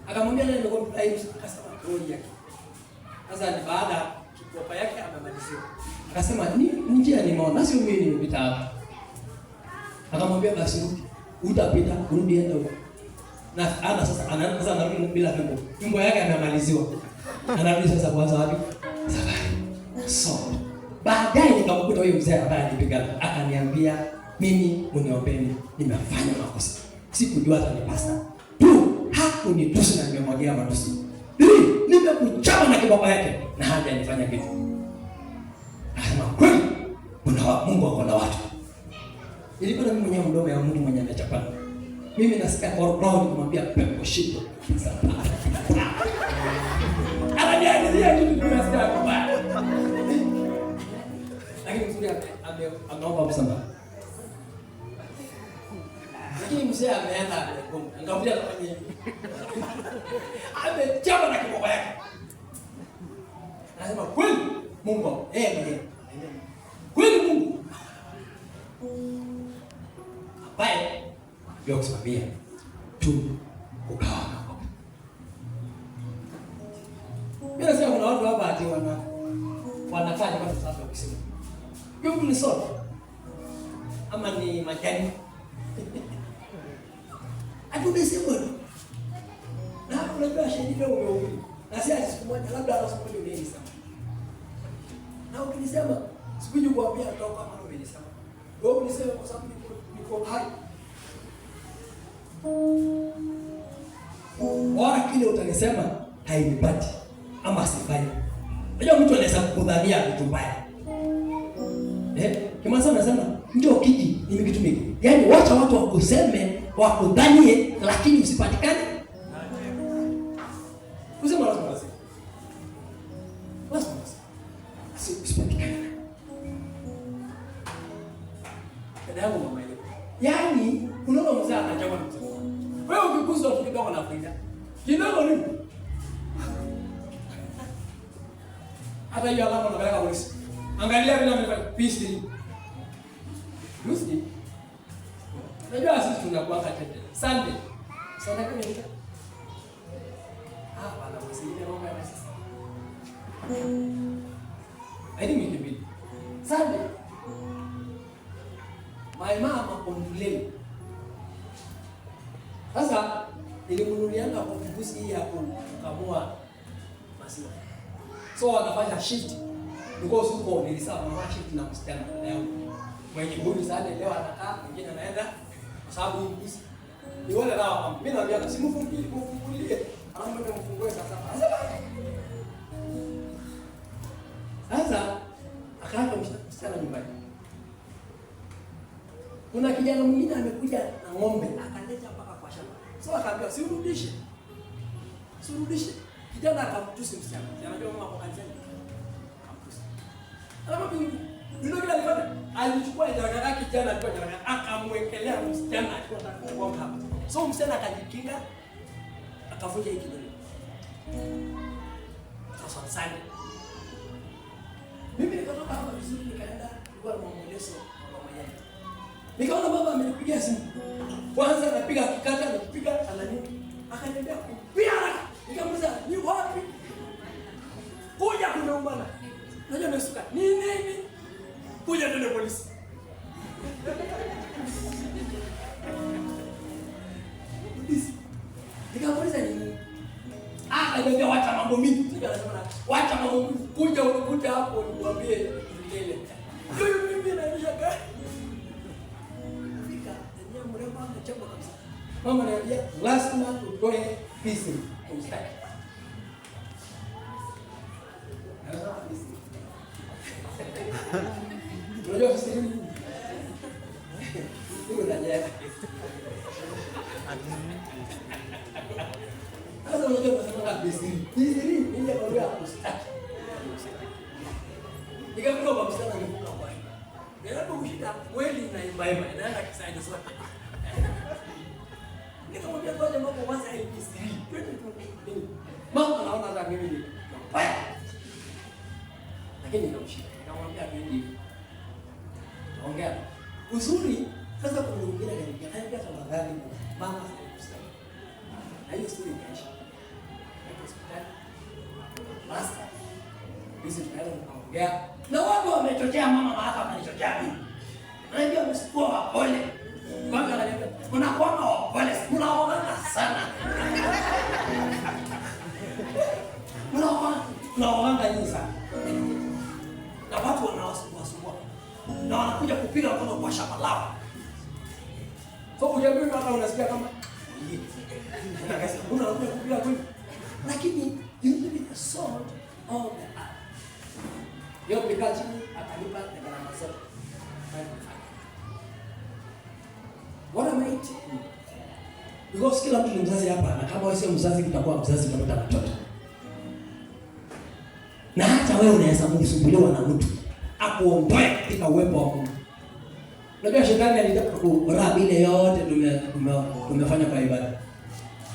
Akamwambia nani ndio akasema roli yake. Sasa ni baada kipopa yake amemaliziwa. Akasema ni njia nimeona sio mimi nimepita hapa. Akamwambia basi utapita urudi enda huko. Na ana sasa anarudi bila fimbo. Fimbo yake amemaliziwa. Anarudi sasa kwanza wapi? Safari. So, baadaye nikamkuta huyo mzee ambaye alipigana. Akaniambia, mimi mniombeni, nimefanya makosa. Sikujua hata ni pasta. Hakunitusi na nimemwagia matusi. Nimekuchapa na kibaba yake na haja nifanya kitu. Akasema kweli kuna Mungu ako na watu. Ilikuwa mimi mwenyewe mdomo ya mtu mwenye anachapana. Mimi nasikia kwa roho kumwambia pepo shito. Ananiambia kitu nimesikia kwa. Lakini mzuri ameomba msamaha. Lakini mzee ameenda ngamwambia afanye. Amechapa na kibaba yake. Anasema kweli Mungu mwenyewe. Kweli Mungu. Ambaye ndio kusimamia tu ukawa. Mimi nasema kuna watu hapa ati wanafanya mambo sasa kusema. Mungu ni sote. Ama ni majani. Atumesema. Na unajua shahidi leo umehubiri. Na si siku moja labda siku moja umenisema. Na ukinisema sikuje kuambia toka kama umenisema. Wewe unisema kwa sababu niko hai. Wala kile utanisema hainipati ama sifai. Unajua mtu anaweza kudhania vitu mbaya. Kama sasa unasema ndio kiji ni kitu mingi. Yaani wacha watu wakuseme, wakudhanie lakini usipatikane. Usema lazima basi. Lazima basi. Usipatikane. Dada yangu mama ile. Yaani unaona mzee anachagua mzee. Wewe ukikuzwa tu kidogo na faida. Kidogo nini? Hata hiyo alama unapeleka polisi. Angalia vile amefanya peace. Yusi. Unajua sisi tunakuanga tete. Sunday. Sunday kama ni bana msije roho ya sisi. Hadi mimi. Sunday. My mama complain. Sasa nilimnunulianga kwa kibusi hii ya kukamua maziwa. So akafanya shift. Because huko nilisema mama shift na msichana leo. Mwenye huyu sana leo anakaa, mwingine anaenda kwa sababu hii ni wale nao mimi naambia simfungulie. Anaomba mfungue sasa. Sasa akaanza msichana nyumbani. Kuna kijana mwingine amekuja na ng'ombe akaleta mpaka kwa shamba. So akaambia sirudishe. Sirudishe. Kijana akamtusi msichana. Anajua mama kwa kanisani. Akamtusi. Alafu ndio kile alifanya. Alichukua jaraka yake kijana alikuwa jaraka akamwekelea msichana alikuwa anataka kuomba hapa. So msichana akajikinga akavunja hiki kidole. Sasa sana. Mimi nikatoka hapa vizuri nikaenda kwa maombolezo kwa mama yangu. Nikaona baba amenipigia simu. Kwanza anapiga kikata anapiga anani. Akaniambia kumbia haraka. Nikamuuliza ni wapi? Kuja kunaombana. Unajua nimesuka. Nini? Kuja twende polisi. Polisi. Nikamuuliza nini? Ananiambia wacha mambo mingi. Anasema wacha mambo mingi. Kuja ukuta hapo nikwambie milele. Mimi naisha gari. Mama ananiambia lazima utoe pisi kumstaki. Unajua pisi nini? Ndio najua. Sasa unajua unasema pisi. Pisi nini? Ndio kwa kumstaki. Nikakuwa kwa msichana nikuka kwa. Ndio kushida kweli na imbaima inaenda kisaidi sote. Nikamwambia ngoja mambo kwanza ABC. Mama anaona hata mimi ni mbaya. Lakini nikamshika. Nikamwambia mimi ongea. Uzuri sasa kuna mwingine ananiambia tafadhali mama asikusema. Na hiyo story ikaisha. Hospitali. Basta. Hizi tunaanza kuongea. Na watu wamechochea mama hapa amenichochea mimi. Anajua msikuwa wapole. Kwanza ananiambia unakuwa wapole. Unaona sana. Mnaoanga nyinyi sana. Na watu wanawasumbua. Na wanakuja kupiga mkono kwa shamba lao. So ujaambia hata unasikia kama unakuja kupiga kweli. Lakini you need to be the salt of the earth. Yo pikachi akalipa gharama zote. What am I eating? Because kila mtu ni mzazi hapa, na kama wewe sio mzazi utakuwa mzazi utapata watoto. Na hata wewe unaweza kusumbuliwa na mtu akuondoe katika uwepo wa Mungu. Unajua shetani alitaka kurabi ile yote tumefanya kwa ibada.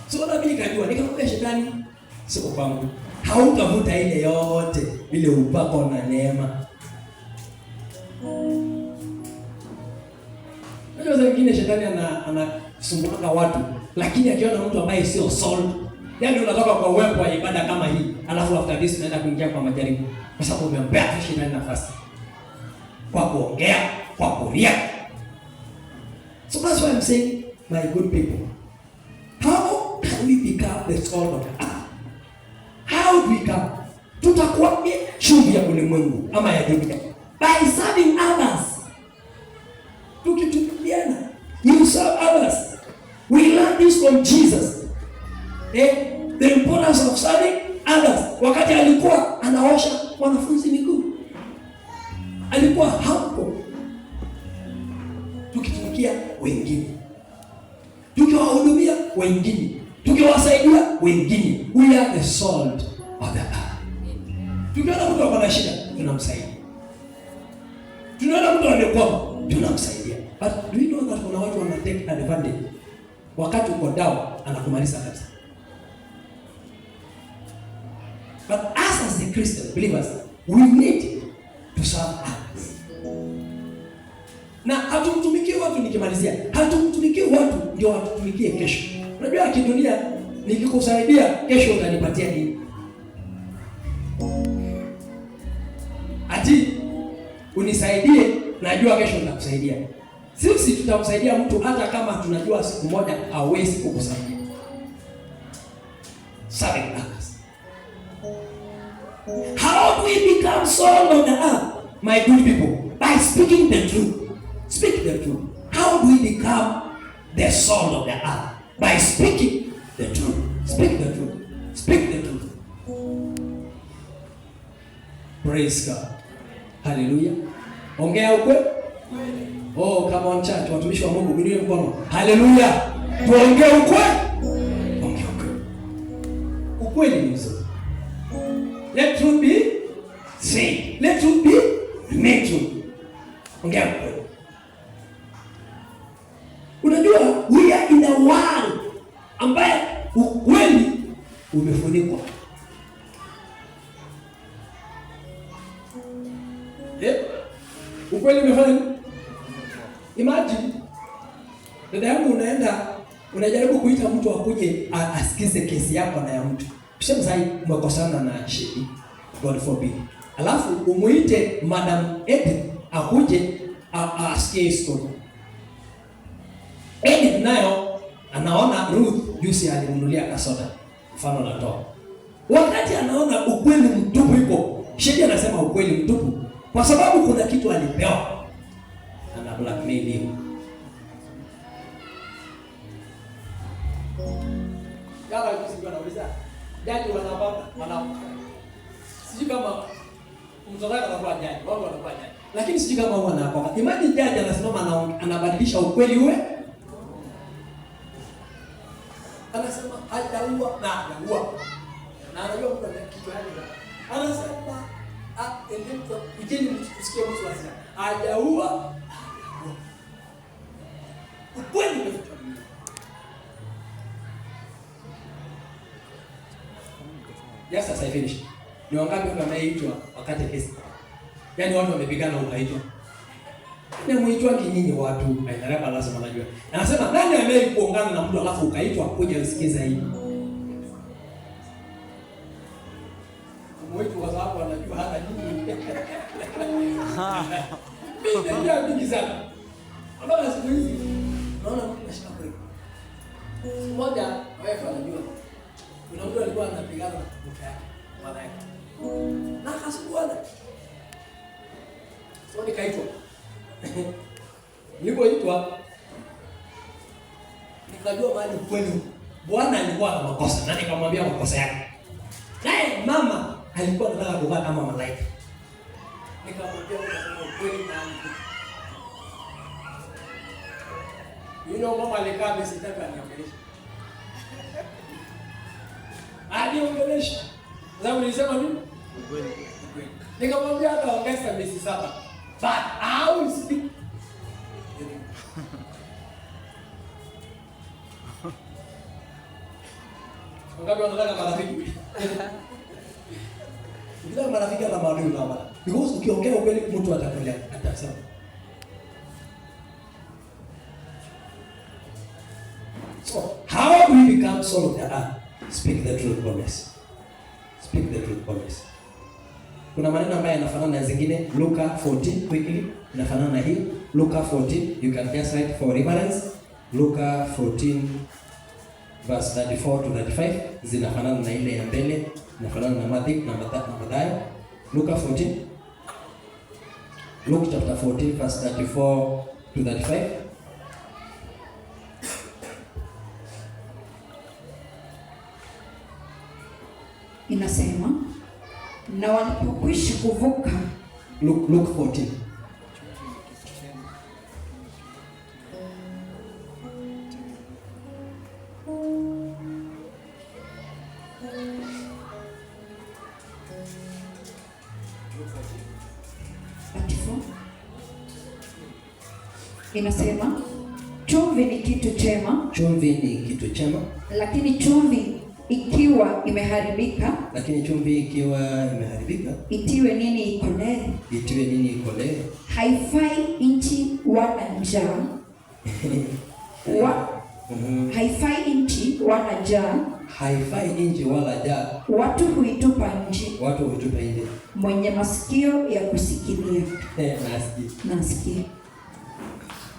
So na mimi nikajua nikamwambia shetani siko kwangu. Hautavuta ile yote ile upako na neema. Unajua zingine shetani anasumbua watu, lakini akiona mtu ambaye sio sold, yaani unatoka kwa uwepo wa ibada kama hii, alafu after this unaenda kuingia kwa majaribu. Kwa sababu umempea shetani nafasi. Kwa kuongea, kwa kuria. So that's why I'm saying, my good people, how can we become the salt of the earth? How do we come? Tutakuwa chumvi ya ulimwengu ama ya dunia by serving others. Tukitumiana, you serve others. We learn this from Jesus. The importance of serving others. Wakati alikuwa anaosha wanafunzi miguu, alikuwa hapo. Tukitumikia wengine, tukiwahudumia wengine, tukiwasaidia wengine, we are the salt of the earth. Tukiona mtu ana shida, tunamsaidia. Tunaona mtu amekwama, tunamsaidia. But do you know that kuna watu wana take advantage? Wakati uko down, anakumaliza kabisa. But as the Christian believers, we need to serve others. Na hatumtumikie watu nikimalizia. Hatumtumikie watu ndio watumikie kesho. Unajua kidunia nikikusaidia kesho utanipatia nini? Ati unisaidie najua kesho nitakusaidia. Sisi tutamsaidia mtu hata kama tunajua siku moja hawezi kukusaidia. Serving others. How do we become salt of the earth, my good people? By speaking the truth. Speak the truth. How do we become the salt of the earth? By speaking the truth. Speak the truth. Speak the truth. Praise God. Hallelujah. Ongea ukweli. Oh, come on church, watumishi wa Mungu, mwinulie mkono. Hallelujah. Tuongee ukweli. Ongea ukweli. Ukweli ni mzuri. Let truth be said. Let truth be made true. Ongea ukweli. Unajua, we are in a world ambaye ukweli umefunikwa. Ukweli umefanya. Imagine dada yangu unajaribu kuita mtu akuje asikize kesi yako na ya mtu. Tuseme sasa umekosana na Shedi, God forbid. Alafu umuite Madam Edith akuje asikie story. Edith nayo anaona Ruth juzi alimnunulia kasoda. Mfano natoa. Wakati anaona ukweli mtupu iko, Shedi anasema ukweli mtupu kwa sababu kuna kitu alipewa. Ana blackmail him. Yala juzi wanauliza, jaji wanapata. Sijui kama mtotaka atakuwa jaji, wao watakuwa jaji. Lakini sijui kama wao wanapata. Imagine jaji anasimama anabadilisha ukweli uwe. Anasema hajaua na hajaua. Na anajua mtu ana kichwa yake. Anasema ndio ujeni msikie mtu anasema hajaua. Ukweli umefichwa. Yes, as I finish. Ni wangapi wameitwa wakati kesi? Yaani watu wamepigana ukaitwa. Na muitwa kinyinyi watu, haidharaka lazima najua. Anasema nani ambaye kuongana na mtu alafu ukaitwa kuja usikize hii? Muitwa kwa sababu anajua hata nini. Mimi ndio mingi sana. Ambao siku hizi naona mtu anashika break. Moja Wewe unajua. Kuna mtu alikuwa anapigana na mke wake, bwana yake. Na akasukuana. So nikaitwa. Nilipoitwa nikajua mahali kweli bwana alikuwa na makosa na nikamwambia makosa yake. Naye mama alikuwa anataka kukaa kama malaika. Nikamwambia kweli na mama alikaa basi tatu aniongelesha. Aliongelesha. Sababu nilisema nini? Kweli. Nikamwambia hata ongeza miezi 7. But I will speak. Wangapi wanataka marafiki? Bila marafiki hata maadui unaona. Because ukiongea ukweli mtu atakuelewa, atasema. So, how do we become salt of the earth? Speak the truth always. Speak the truth always. Kuna maneno ambayo yanafanana na zingine. Luka 14 quickly inafanana na hiyo. Luka 14, you can just write for reference. Luka 14 verse 34 to 35 zinafanana na ile ya mbele, inafanana na Mathayo. Luka 14. Luke chapter 14 verse 34 to 35. Inasema, na walipokwisha kuvuka. Luke 14. Inasema, chumvi ni kitu chema. Chumvi ni kitu chema. Lakini chumvi ikiwa imeharibika. Itiwe nini ikolee? Haifai nchi wala njaa. Haifai nchi wala njaa. Watu huitupa nje. Mwenye masikio ya kusikilia. Nasikia.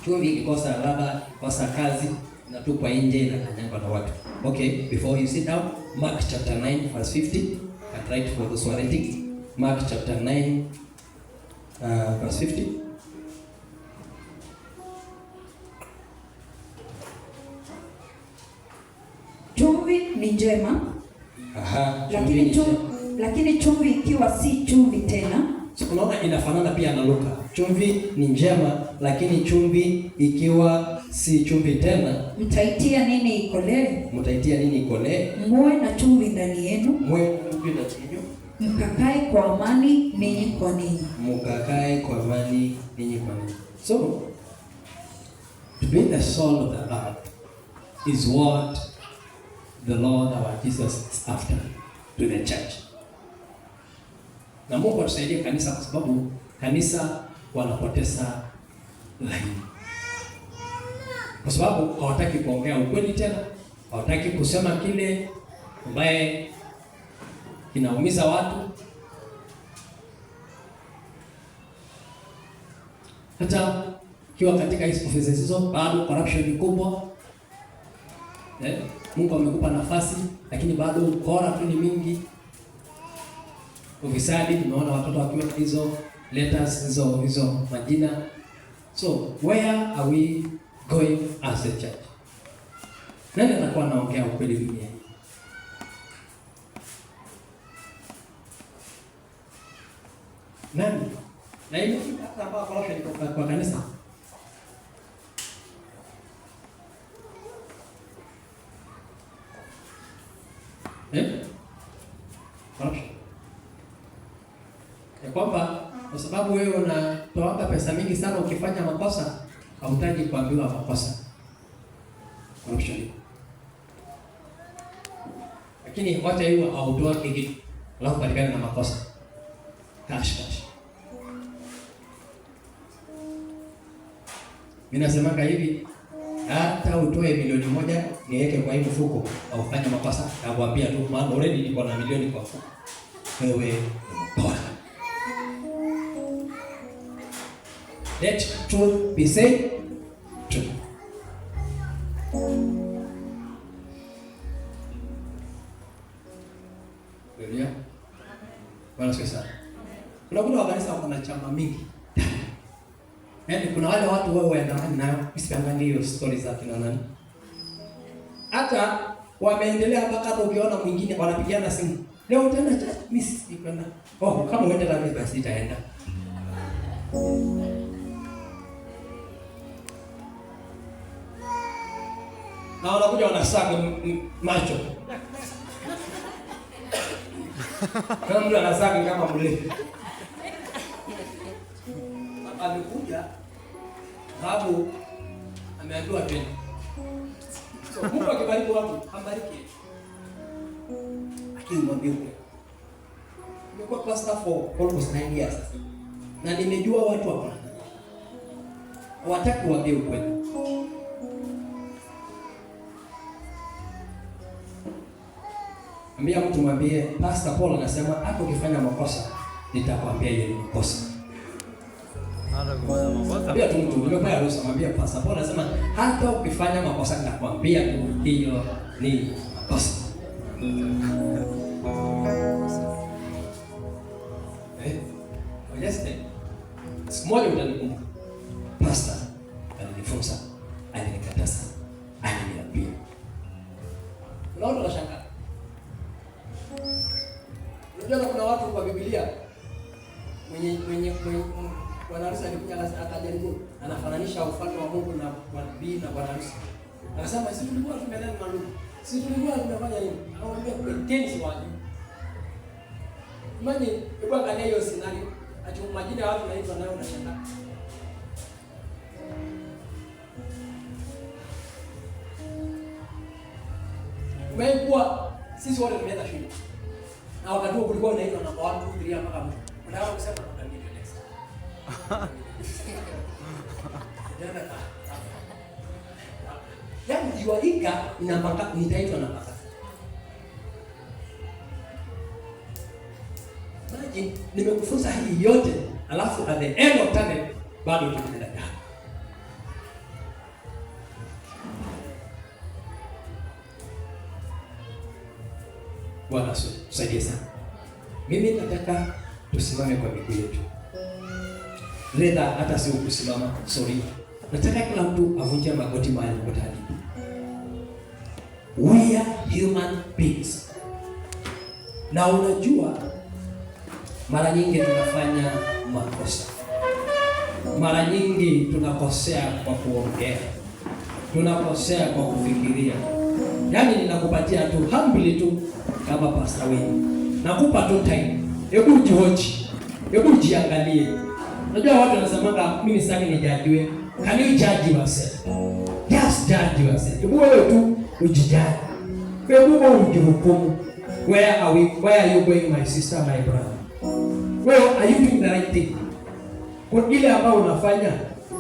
Chumvi ikikosa ladha, kosa kazi, inatupwa nje na kanyangwa na watu. Okay, before you sit down, Mark chapter 9 verse 50. And write for those who are writing. Mark chapter 9 verse 50. Chumvi ni njema. Aha, lakini chumvi ikiwa si chumvi tena. So unaona inafanana pia na Luka. Chumvi ni njema, lakini chumvi ikiwa si chumvi tena. Mtaitia nini ikolee? Muwe na chumvi ndani yenu. Mkakae kwa amani ninyi kwa ninyi. So, to be the soul of the earth is what the Lord our Jesus is after to the church. Na Mungu atusaidie kanisa, kwa sababu kanisa wanapoteza laini. Kwa sababu hawataki kuongea ukweli tena, hawataki kusema kile ambaye kinaumiza watu. Hata kiwa katika hizo ofisi hizo bado corruption ni kubwa. Mungu amekupa nafasi lakini bado ukora tu ni mingi. Ufisadi, tunaona watoto wakiwa hizo letters hizo majina. So where are we going as a church? Nani atakuwa anaongea ukweli duniani? Nani? Na imefika hata hapa kwa kanisa. Corruption. Ya kwamba kwa sababu wewe unatoa pesa mingi sana ukifanya makosa, hautaki kuambiwa makosa. Corruption. Lakini wacha hiyo hautoa kitu, alafu patikana na makosa. Cash. Mimi nasema hivi, hata utoe milioni 1 niweke kwa hii mfuko au ufanye makosa, nakwambia tu maana already niko na milioni kwa mfuko. Wewe bora. Let truth be said. Truth. Haleluya. Bwana asifiwe sana. Unakuta wakanisa kuna chama mingi. Yaani kuna wale watu wao waandamani nayo, usiangalie hiyo stories za kina nani. Hata wameendelea mpaka hata ukiona mwingine wanapigiana simu. Leo tena mimi sikwenda. Oh, kama uende na mimi basi nitaenda. Na wanakuja wanasaga macho. Kama mtu anasaga kama mlevi. Amekuja sababu ameambiwa tena. So Mungu akibariki watu, ambariki. Akimwambia ukweli. Nimekuwa pastor for almost 9 years. Na nimejua watu hapa. Hawataki kuambia ukweli. Ambia mtu mwambie Pastor Paul anasema hapo ukifanya makosa nitakwambia yeye ni makosa. Ambia tu mtu nimepaya ruhusa mwambie Pastor Paul anasema hata ukifanya makosa nitakwambia tu hiyo ni makosa. Yesterday, siku moja utanikumbuka. Pastor alinifunza, alinikataza, aliniambia. Unaona unashangaa. Unajua kuna watu kwa Biblia mwenye bwana harusi alikuja akajaribu anafananisha ufalme wa Mungu na bibi na bwana harusi. Anasema sisi tulikuwa tumelala na ndugu. Sisi tulikuwa tunafanya nini? Anamwambia tensi waje. Imagine hebu angalia hiyo scenario. Ati majina ya watu naitwa nayo unashangaa. Umekuwa sisi wote tumeenda shule. Na wakati huo kulikuwa unaitwa namba 1 2 3 mpaka mwisho. Unataka kusema namba ngapi next? Yaani jiwaika inapaka nitaitwa namba ngapi? Imagine nimekufunza hii yote alafu at the end of time bado tunaenda ndani. Bwana tusaidie sana. Mimi nataka tusimame kwa miguu yetu. Leta hata si kusimama, sorry. Nataka kila mtu avunje magoti mahali popote alipo. We are human beings. Na unajua mara nyingi tunafanya makosa. Mara nyingi tunakosea kwa kuongea. Tunakosea kwa kufikiria. Yaani ninakupatia tu humbly tu kama pastor wewe. Nakupa tu time. Hebu jihoji. Hebu jiangalie. Unajua watu wanasemanga mimi sitaki nijadiliwe. Can you judge yourself? Just judge yourself. Hebu wewe tu ujijaji. Hebu wewe ujihukumu. Where are you going, my sister, my brother? Well, are you doing the right thing? Kwa ile ambayo unafanya,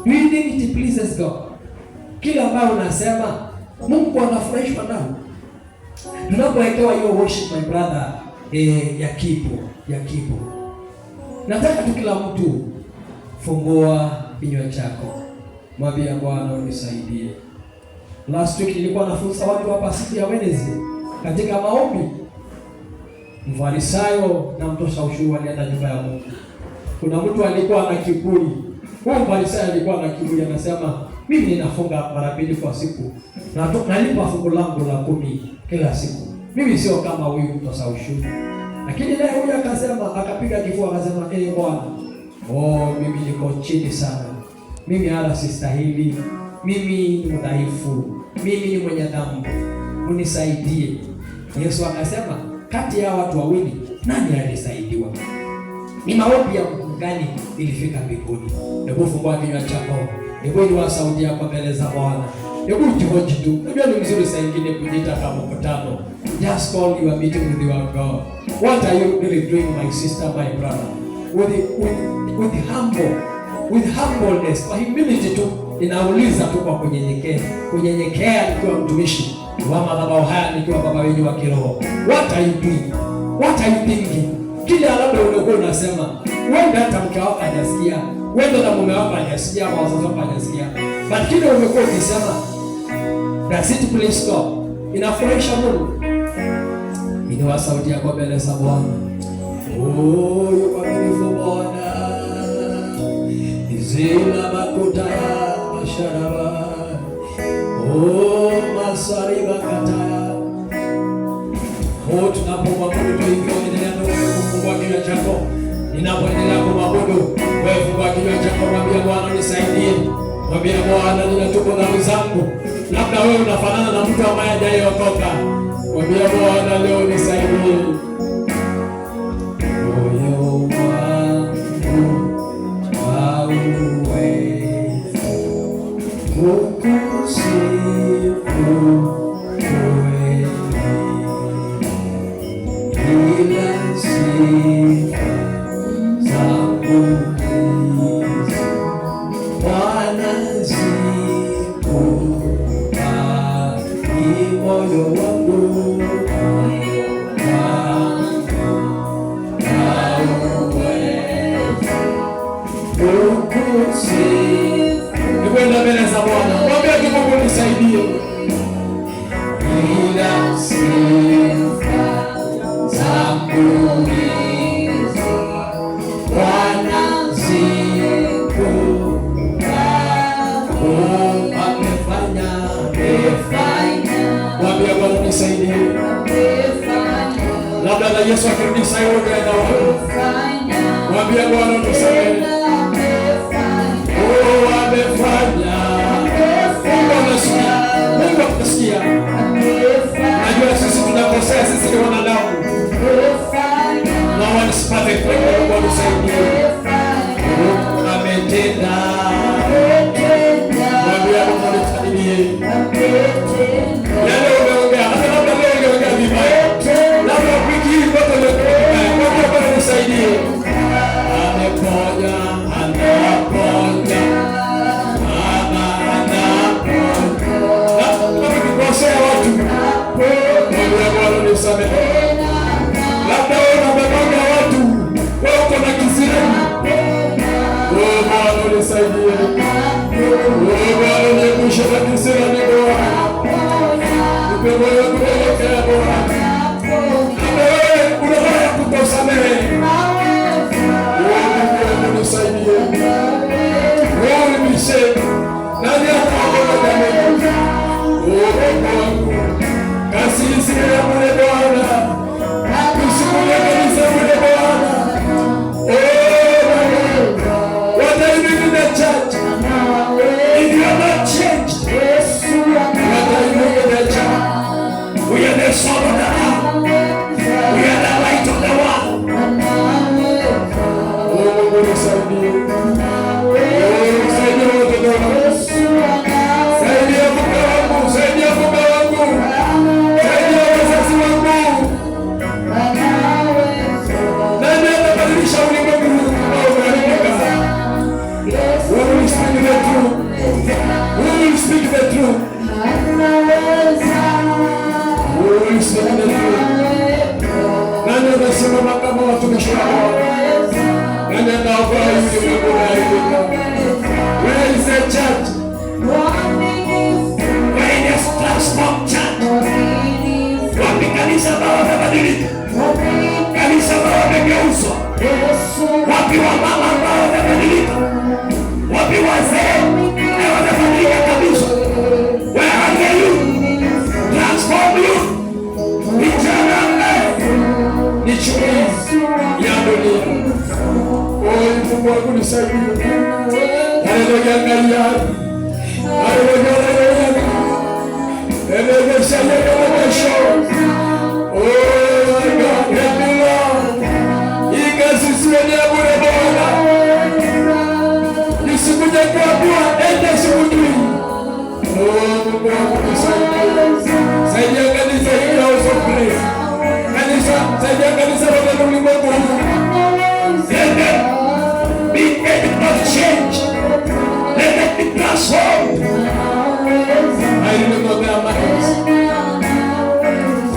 do you think it pleases God? Kile ambayo unasema, Mungu anafurahishwa nao. Tunapoelewa hiyo worship, my brother, ya kipo. Nataka tu kila mtu fungua kinywa chako. Mwambie Bwana unisaidie. Last week nilikuwa nafunza watu hapa siku ya Wednesday katika maombi. Mfarisayo na mtosha ushuru walienda nyumba ya Mungu. Kuna mtu alikuwa na kiburi. Huyo Mfarisayo alikuwa na kiburi, anasema mimi ninafunga mara 2 kwa siku. Na nalipa fungu langu la 10 kila siku. Mimi sio kama huyu mtosha ushuru. Lakini naye huyu akasema, akapiga kifua akasema, Bwana, mimi niko chini sana. Mimi hata sistahili. Mimi ni mdhaifu. Mimi ni mwenye dhambi. Unisaidie. Yesu akasema, kati ya watu wawili nani alisaidiwa? Ni maombi ya Mungu gani ilifika mbinguni? Hebu fungua kinywa chako. Hebu inua sauti yako mbele za Bwana. Hebu jihoji tu. Unajua ni vizuri saa nyingine kujiita kama mkutano. Just call your meeting with your God. What are you really doing, my sister, my brother? With humbleness, kwa humility tu. Ninauliza tu kwa kunyenyekea. Kunyenyekea nikiwa mtumishi wa madhabahu haya, nikiwa baba wenu wa kiroho. What are you doing? What are you thinking? Kile labda unakuwa unasema, wewe hata mke wako hajasikia, wewe na mume wako hajasikia, au wazazi wako hajasikia. But kile umekuwa ukisema, does it please God? Inafurahisha Mungu? Inua sauti yako mbele za Bwana. Oh, yu mwaminifu Bwana. Izila makuta masharaba. Oh, masari bakata. Oh, tunapomwabudu tuingia kufungua kinywa chako. Ninapoendelea kumwabudu, wewe fungua kinywa chako, mwambie Bwana nisaidie. Mwambie Bwana ninatubu dhambi zangu. Labda wewe unafanana na mtu ambaye hajaokoka. Mwambie Bwana leo nisaidie. Moyo wangu auwe kukusifu wewe. Ila sifa zangu hizi Bwana zikupa. Moyo wangu nikwenda mbele za Bwana, mwambie Mungu nisaidie. Ila sifa zangu hizi Bwana zikupa. Amefanya mwambie Bwana nisaidie. Labda na Yesu akirudi saa yote mwambie Bwana nisaidie. Oh, amefanya. Mungu akusikia. Najua sisi tunakosea, sisi ni wanadamu. Na wanisipate kwa Mungu nisaidie. Ametenda. Mwambie Mungu nisaidie. Yale umeongea, hata labda leo ungeongea vibaya. Labda wiki hii kwa mwambie Bwana nisaidie. Ameponya, anaponya. Kukosea watu, mwambie Bwana nisamehe. Labda wewe unabebanga watu, wewe uko na kisirani. Oh, Bwana nisaidie. Oh, Bwana niepushe na kisirani Bwana. Nipe moyo wa kunyenyekea Bwana. Labda wewe una roho ya kutosamehe. Oh, Bwana nisaidie. Oh, nipishe. Nani atakuokoa mimi? Mungu kasi isiwe mwenye Bwana, usikunye kanisa mwenye Bwana. What are you doing in the church? If you are not changed, what are you doing in the church? We are the salt of the earth. We are the light of the world. Oh, Mungu nisaidie. Oh, nisaidie watoto wangu. Saidia mume wangu, saidia mume wangu, saidia wazazi wangu. Nani atabadilisha ulimwengu unaoharibika? Who will speak the truth? Who will speak the truth? Who will speak the truth? Nani atasimama kama watumishi wa Bwana? Nani ataokoa ulimwengu unaoharibika? Where is the church? Wapi kanisa ambao wamebadilika? Kanisa ambao wamegeuzwa? Wapi wamama ambao wamebadilika? Wapi wazee na wamebadilika kabisa? Where are you? Transform you. Vijana ni chukizi ya dunia. Oh, Mungu wangu nisaidie. Haleluya, haleluya. Haleluya, haleluya. Elevesha elevesha. Oh, God, help me Lord. Ikasisi wenye bure Bwana. Nisikuje kuabua ende sikujui. Oh, Mungu wangu nisaidie. Saidia kanisa hili la Usokresi. Kanisa, saidia kanisa la ulimwengu huu. Let them be agent of change. Let them be transformed. I remember their minds.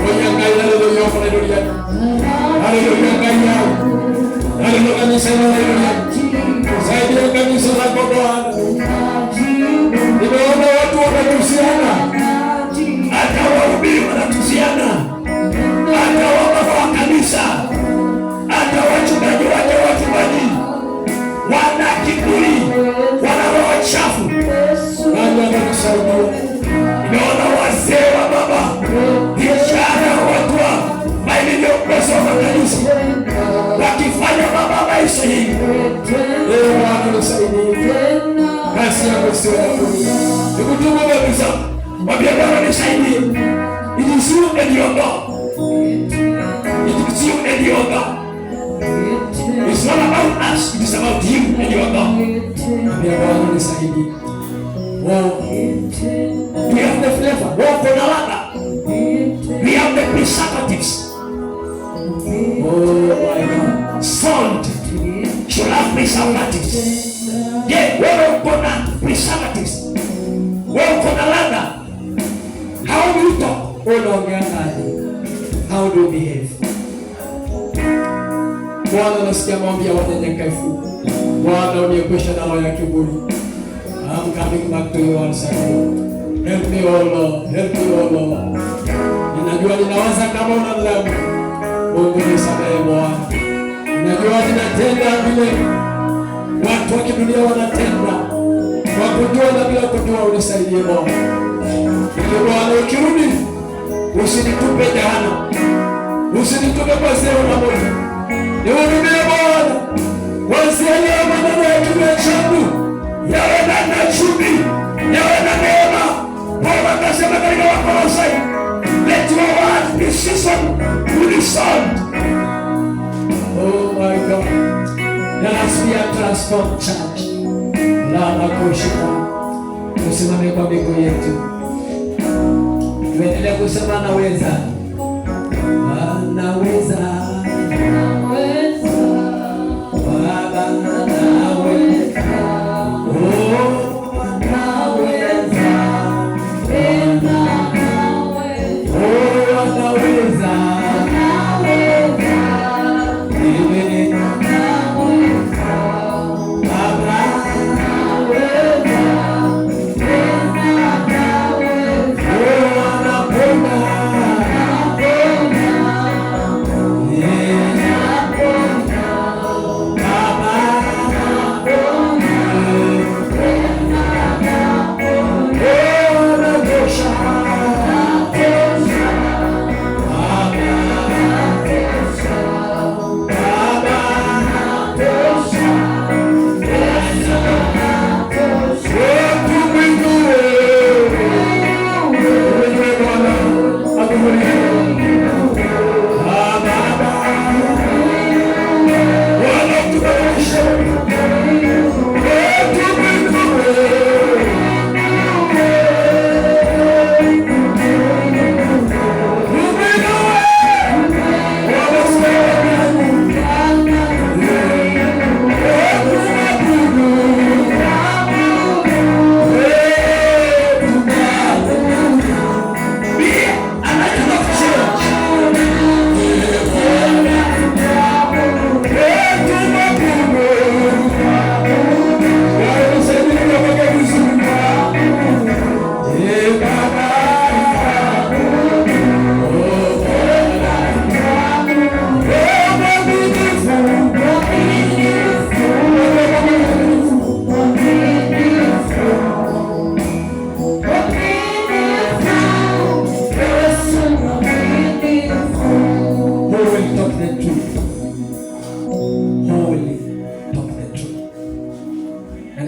Hallelujah, hallelujah. Hallelujah, hallelujah. Saidia kanisa lako Bwana. Nimeona watu wanatusiana. Hata wahubiri wanatusiana. Hata kanisa wakifanya mambo maisha hii. Leo Bwana nisaidie. Kasi yako sio ya kulia. Nikutubu kabisa. Mwambie Bwana nisaidie. It is you and your God. It is you and your God. It's not about us. It is about you and your God. Mwambie Bwana nisaidie. Wow. We have the flavor. Wow, kuna ladha. We have the preservatives. Oh my God. Salt should have preservatives. Yeah, wewe uko na preservatives. Wewe uko na ladha. How do you talk? Unaongea nani? How do you behave? Bwana, nasikia maombi ya wanyenyekevu. Bwana, uniepushe na roho ya kiburi. I'm coming back to you once again. Help me, oh Lord. Help me, oh Lord. Ninajua ninawaza kama unanilaumu. Mungu nisamehe Bwana. Ninajua ninatenda vile watu wa kidunia wanatenda. Kwa kujua na bila kujua, unisaidie Bwana. Ili Bwana ukirudi, usinitupe jehanamu. Usinitupe kwa zeo na moto. Nihurumie Bwana. Wasielewe maneno ya kinywa changu. Yawe na chumvi, yawe na neema. Bwana akasema katika Wakolosai, let your word be seasoned with salt. Oh my God. Let us be a transformed church. Lala kushika. Tusimame kwa miguu yetu. Tuendelee kusema naweza. Naweza. Baba naweza.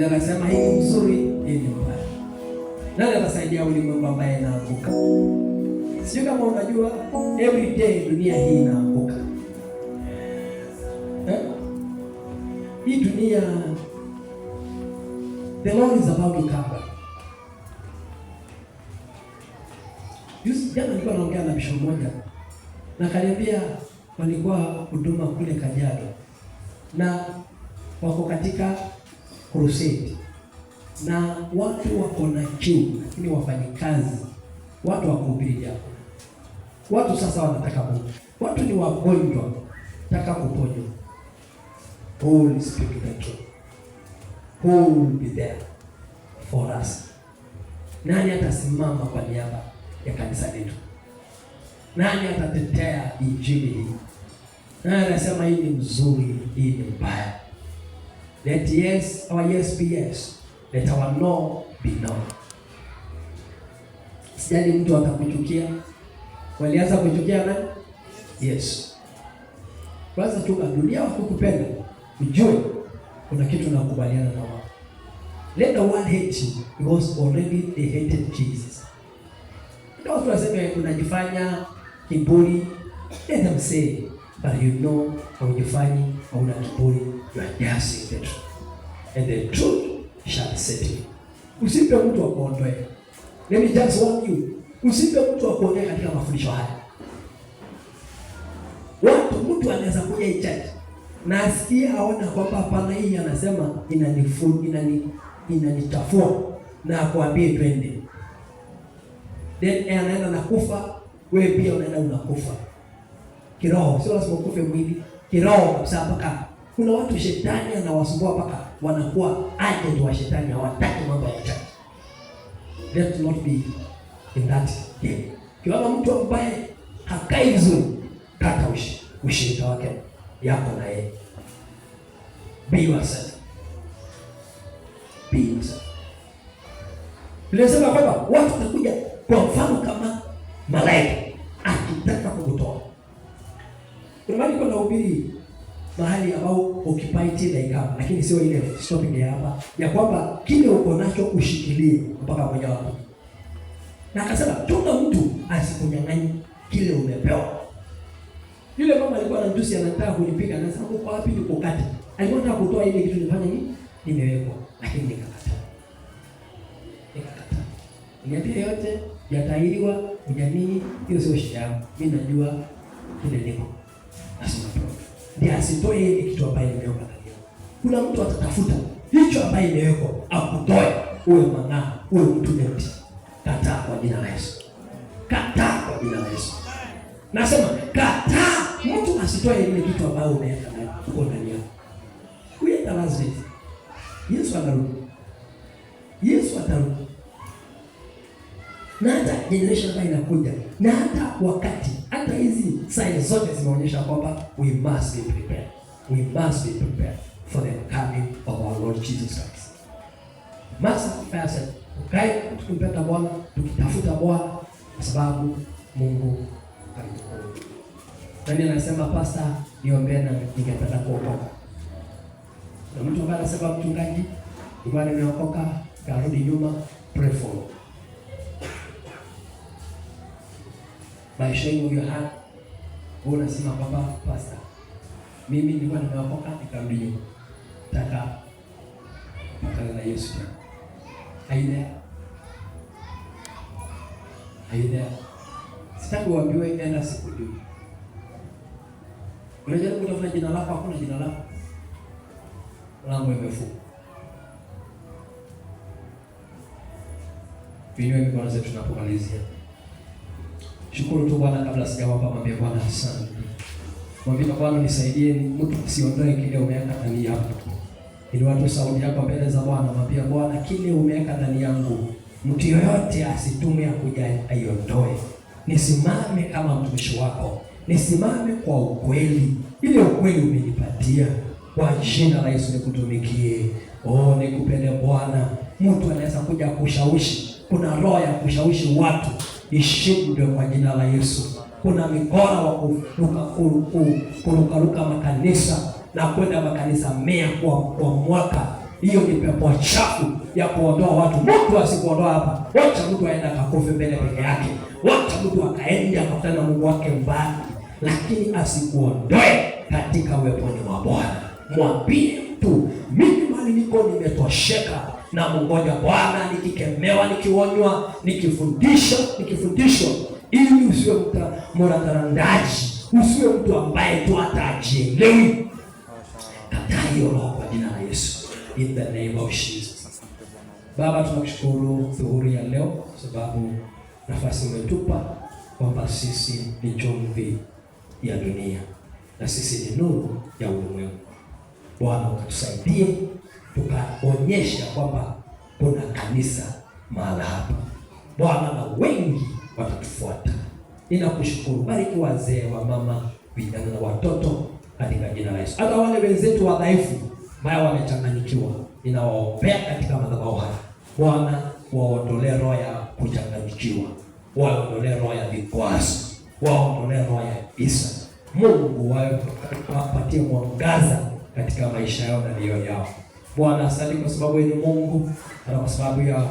Anasema hii ni mzuri, hii ni mbaya. Nani atasaidia ulimwengu ambaye anaanguka? Sio kama unajua every day dunia hii inaanguka. Hii dunia, the Lord is about to come back. Jana nilikuwa naongea na bishop mmoja na kaniambia walikuwa huduma kule Kajiado na wako katika crusade na watu wako na kiu, lakini wafanyikazi, watu wa kuhubiri hapo. Watu sasa wanataka Mungu. Watu ni wagonjwa, nataka kuponywa. Who will speak the truth? Who will be there for us? Nani atasimama kwa niaba ya kanisa letu? Nani atatetea injili hii? Nani anasema hii ni mzuri, hii ni mbaya? Let yes, our yes be yes. Let our no be no. Sijali mtu atakuchukia. Walianza kuchukia nani? Yes. Kwanza chunga dunia wakukupenda, ujue kuna kitu nakubaliana na wao. Let the world hate you because already they hated Jesus. Ndio watu waseme unajifanya kiburi, let them say, but you know haujifanyi, hauna kiburi, you are just saying the truth. And the truth shall set you. Usipe mtu akuondoe. Let me just warn you. Usipe mtu akuondoe katika mafundisho haya. Mtu anaweza kuja church na asikie aona kwamba hapana, hii anasema inanichafua na akwambie twende. Then anaenda nakufa, wewe pia unaenda unakufa. Kiroho, sio lazima ukufe mwili. Kiroho kabisa mpaka kuna watu shetani anawasumbua mpaka wanakuwa agent wa shetani, hawataki mambo ya church. Let's not be in that game. Kiona mtu ambaye hakai vizuri, kata ushirika wake yako na yeye. Be yourself. Be yourself. Nilisema kwamba watu watakuja kwa mfano kama malaika akitaka kukutoa. Kuna mahali kuna ubiri mahali ambao ukipaiti dakika, lakini sio ile stopping ya hapa ya kwamba kile uko nacho ushikilie mpaka mmoja wapo. Na akasema tunga mtu asikunyang'anye kile umepewa. Yule mama alikuwa na mjusi anataka kunipiga, na sasa uko wapi niko kati. Alikuwa anataka kutoa ile kitu nifanye nini? Nimewekwa, lakini nikakataa. Niambia yote yatairiwa ujamii, hiyo sio shida yangu. Mimi najua kile niko. Nasema ndio asitoe ile kitu ambayo nimeweka ndani yako. Kuna mtu atatafuta hicho ambayo imewekwa akutoe, uwe mang'aa, uwe mtu denti. Kataa kwa jina la Yesu. Kataa kwa jina la Yesu. Nasema kataa mtu asitoe ile kitu ambayo umeweka ndani yako. Kuenda lazima. Yesu atarudi. Yesu atarudi. Na hata generation ambayo inakuja, na hata wakati, hata hizi signs zote zinaonyesha kwamba we must be prepared. We must be prepared for the coming of our Lord Jesus Christ. Must prepare. Ukae tukimpenda Bwana, tukitafuta Bwana kwa sababu Mungu alitukuza. Nani anasema pastor, niombee na ningependa kuokoka. Na mtu ambaye anasema mchungaji, Bwana nimeokoka, karudi nyuma, pray for me. By showing of your hand, unasema baba pastor, mimi nilikuwa nimeokoka nikarudi nyuma. Nataka kukutana na Yesu. Aidha. Sitaki uambiwe enda sikujui. Unajaribu kutafuta jina lako, hakuna jina lako. Mlango umefungwa. Vinyo mikono zetu tunapomalizia. Shukuru tu Bwana kabla sijawapa, mwambie Bwana asante. Mwambie Bwana nisaidie mtu usiondoe kile umeweka ndani yako. Ili watu sauti yako mbele za Bwana, mwambie Bwana kile umeweka ndani yangu, mtu yoyote asitume akuja aiondoe. Nisimame kama mtumishi wako. Nisimame kwa ukweli. Ile ukweli umenipatia. Kwa jina la Yesu nikutumikie. Oh, nikupende Bwana. Mtu anaweza kuja kushawishi. Kuna roho ya kushawishi watu. Ishindwe kwa jina la Yesu. Kuna mikora wa kurukaruka makanisa na kwenda makanisa 100 kwa mwaka. Hiyo ni pepo chafu ya kuondoa watu. Mtu asikuondoa hapa. Wacha mtu aende akakufe mbele peke yake. Wacha mtu akaende akakutana na Mungu wake mbali. Lakini asikuondoe katika uweponi mwa Bwana. Mwambie mtu, mimi mali niko nimetosheka na mungoja Bwana, nikikemewa, nikionywa, nikifundishwa, ili usiwe mtarandaji, usiwe mtu ambaye tu hatajielewi. Kataa hiyo roho kwa jina la Yesu. In the name of Jesus. Baba, tunakushukuru dhuhuri ya leo sababu nafasi umetupa kwamba sisi ni chumvi ya dunia na sisi ni nuru ya ulimwengu. Bwana, ukatusaidie tukaonyesha kwamba kuna kanisa mahali hapa. Bwana, na wengi watatufuata. Ninakushukuru. Bariki wazee, wa mama, vijana na watoto katika jina la Yesu. Hata wale wenzetu wadhaifu ambao wamechanganyikiwa, ninawaombea katika madhabahu haya. Bwana, waondolee roho ya kuchanganyikiwa, waondolee roho ya vikwazo, waondolee roho ya isa. Mungu wapatie mwangaza katika maisha yao na mioyo yao. Bwana, asante kwa sababu ni Mungu, na kwa sababu ya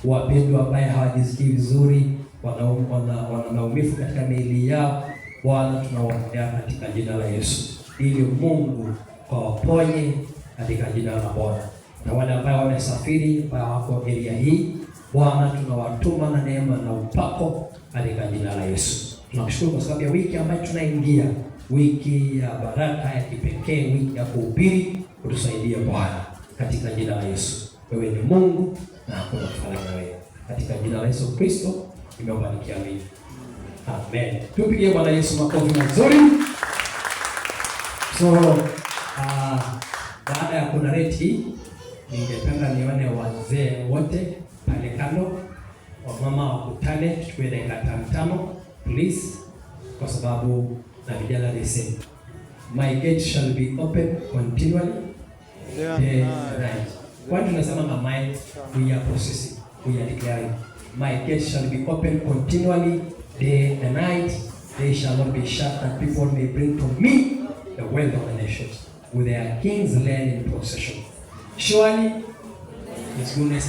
wapendwa ambaye hawajisikii vizuri, wana maumivu katika miili yao. Bwana, tunawaombea katika jina la Yesu, ili Mungu waponye katika jina la Bwana. Na wale ambao wamesafiri ambao wako area hii, Bwana, tunawatuma na neema na upako katika jina la Yesu. Tunakushukuru kwa sababu ya wiki ambayo tunaingia, wiki ya baraka ya kipekee, wiki ya kuhubiri. Utusaidie Bwana katika jina la Yesu. Wewe ni Mungu na hakuna kufanana na wewe. Katika jina la Yesu Kristo nimeomba nikiamini. Amen. Tupigie Bwana Yesu makofi mazuri. So baada ya kunareti, ningependa nione wazee wote pale kando, wamama wakutane, tuchukue dakika 5 please, kwa sababu na vijana the same. My gate shall be open continually day and night. What tunasema my mind, we are processing, we are declaring. My gate shall be open continually day and night. They shall not be shut, that people may bring to me the wealth of the nations, with their king's land in possession. Surely His goodness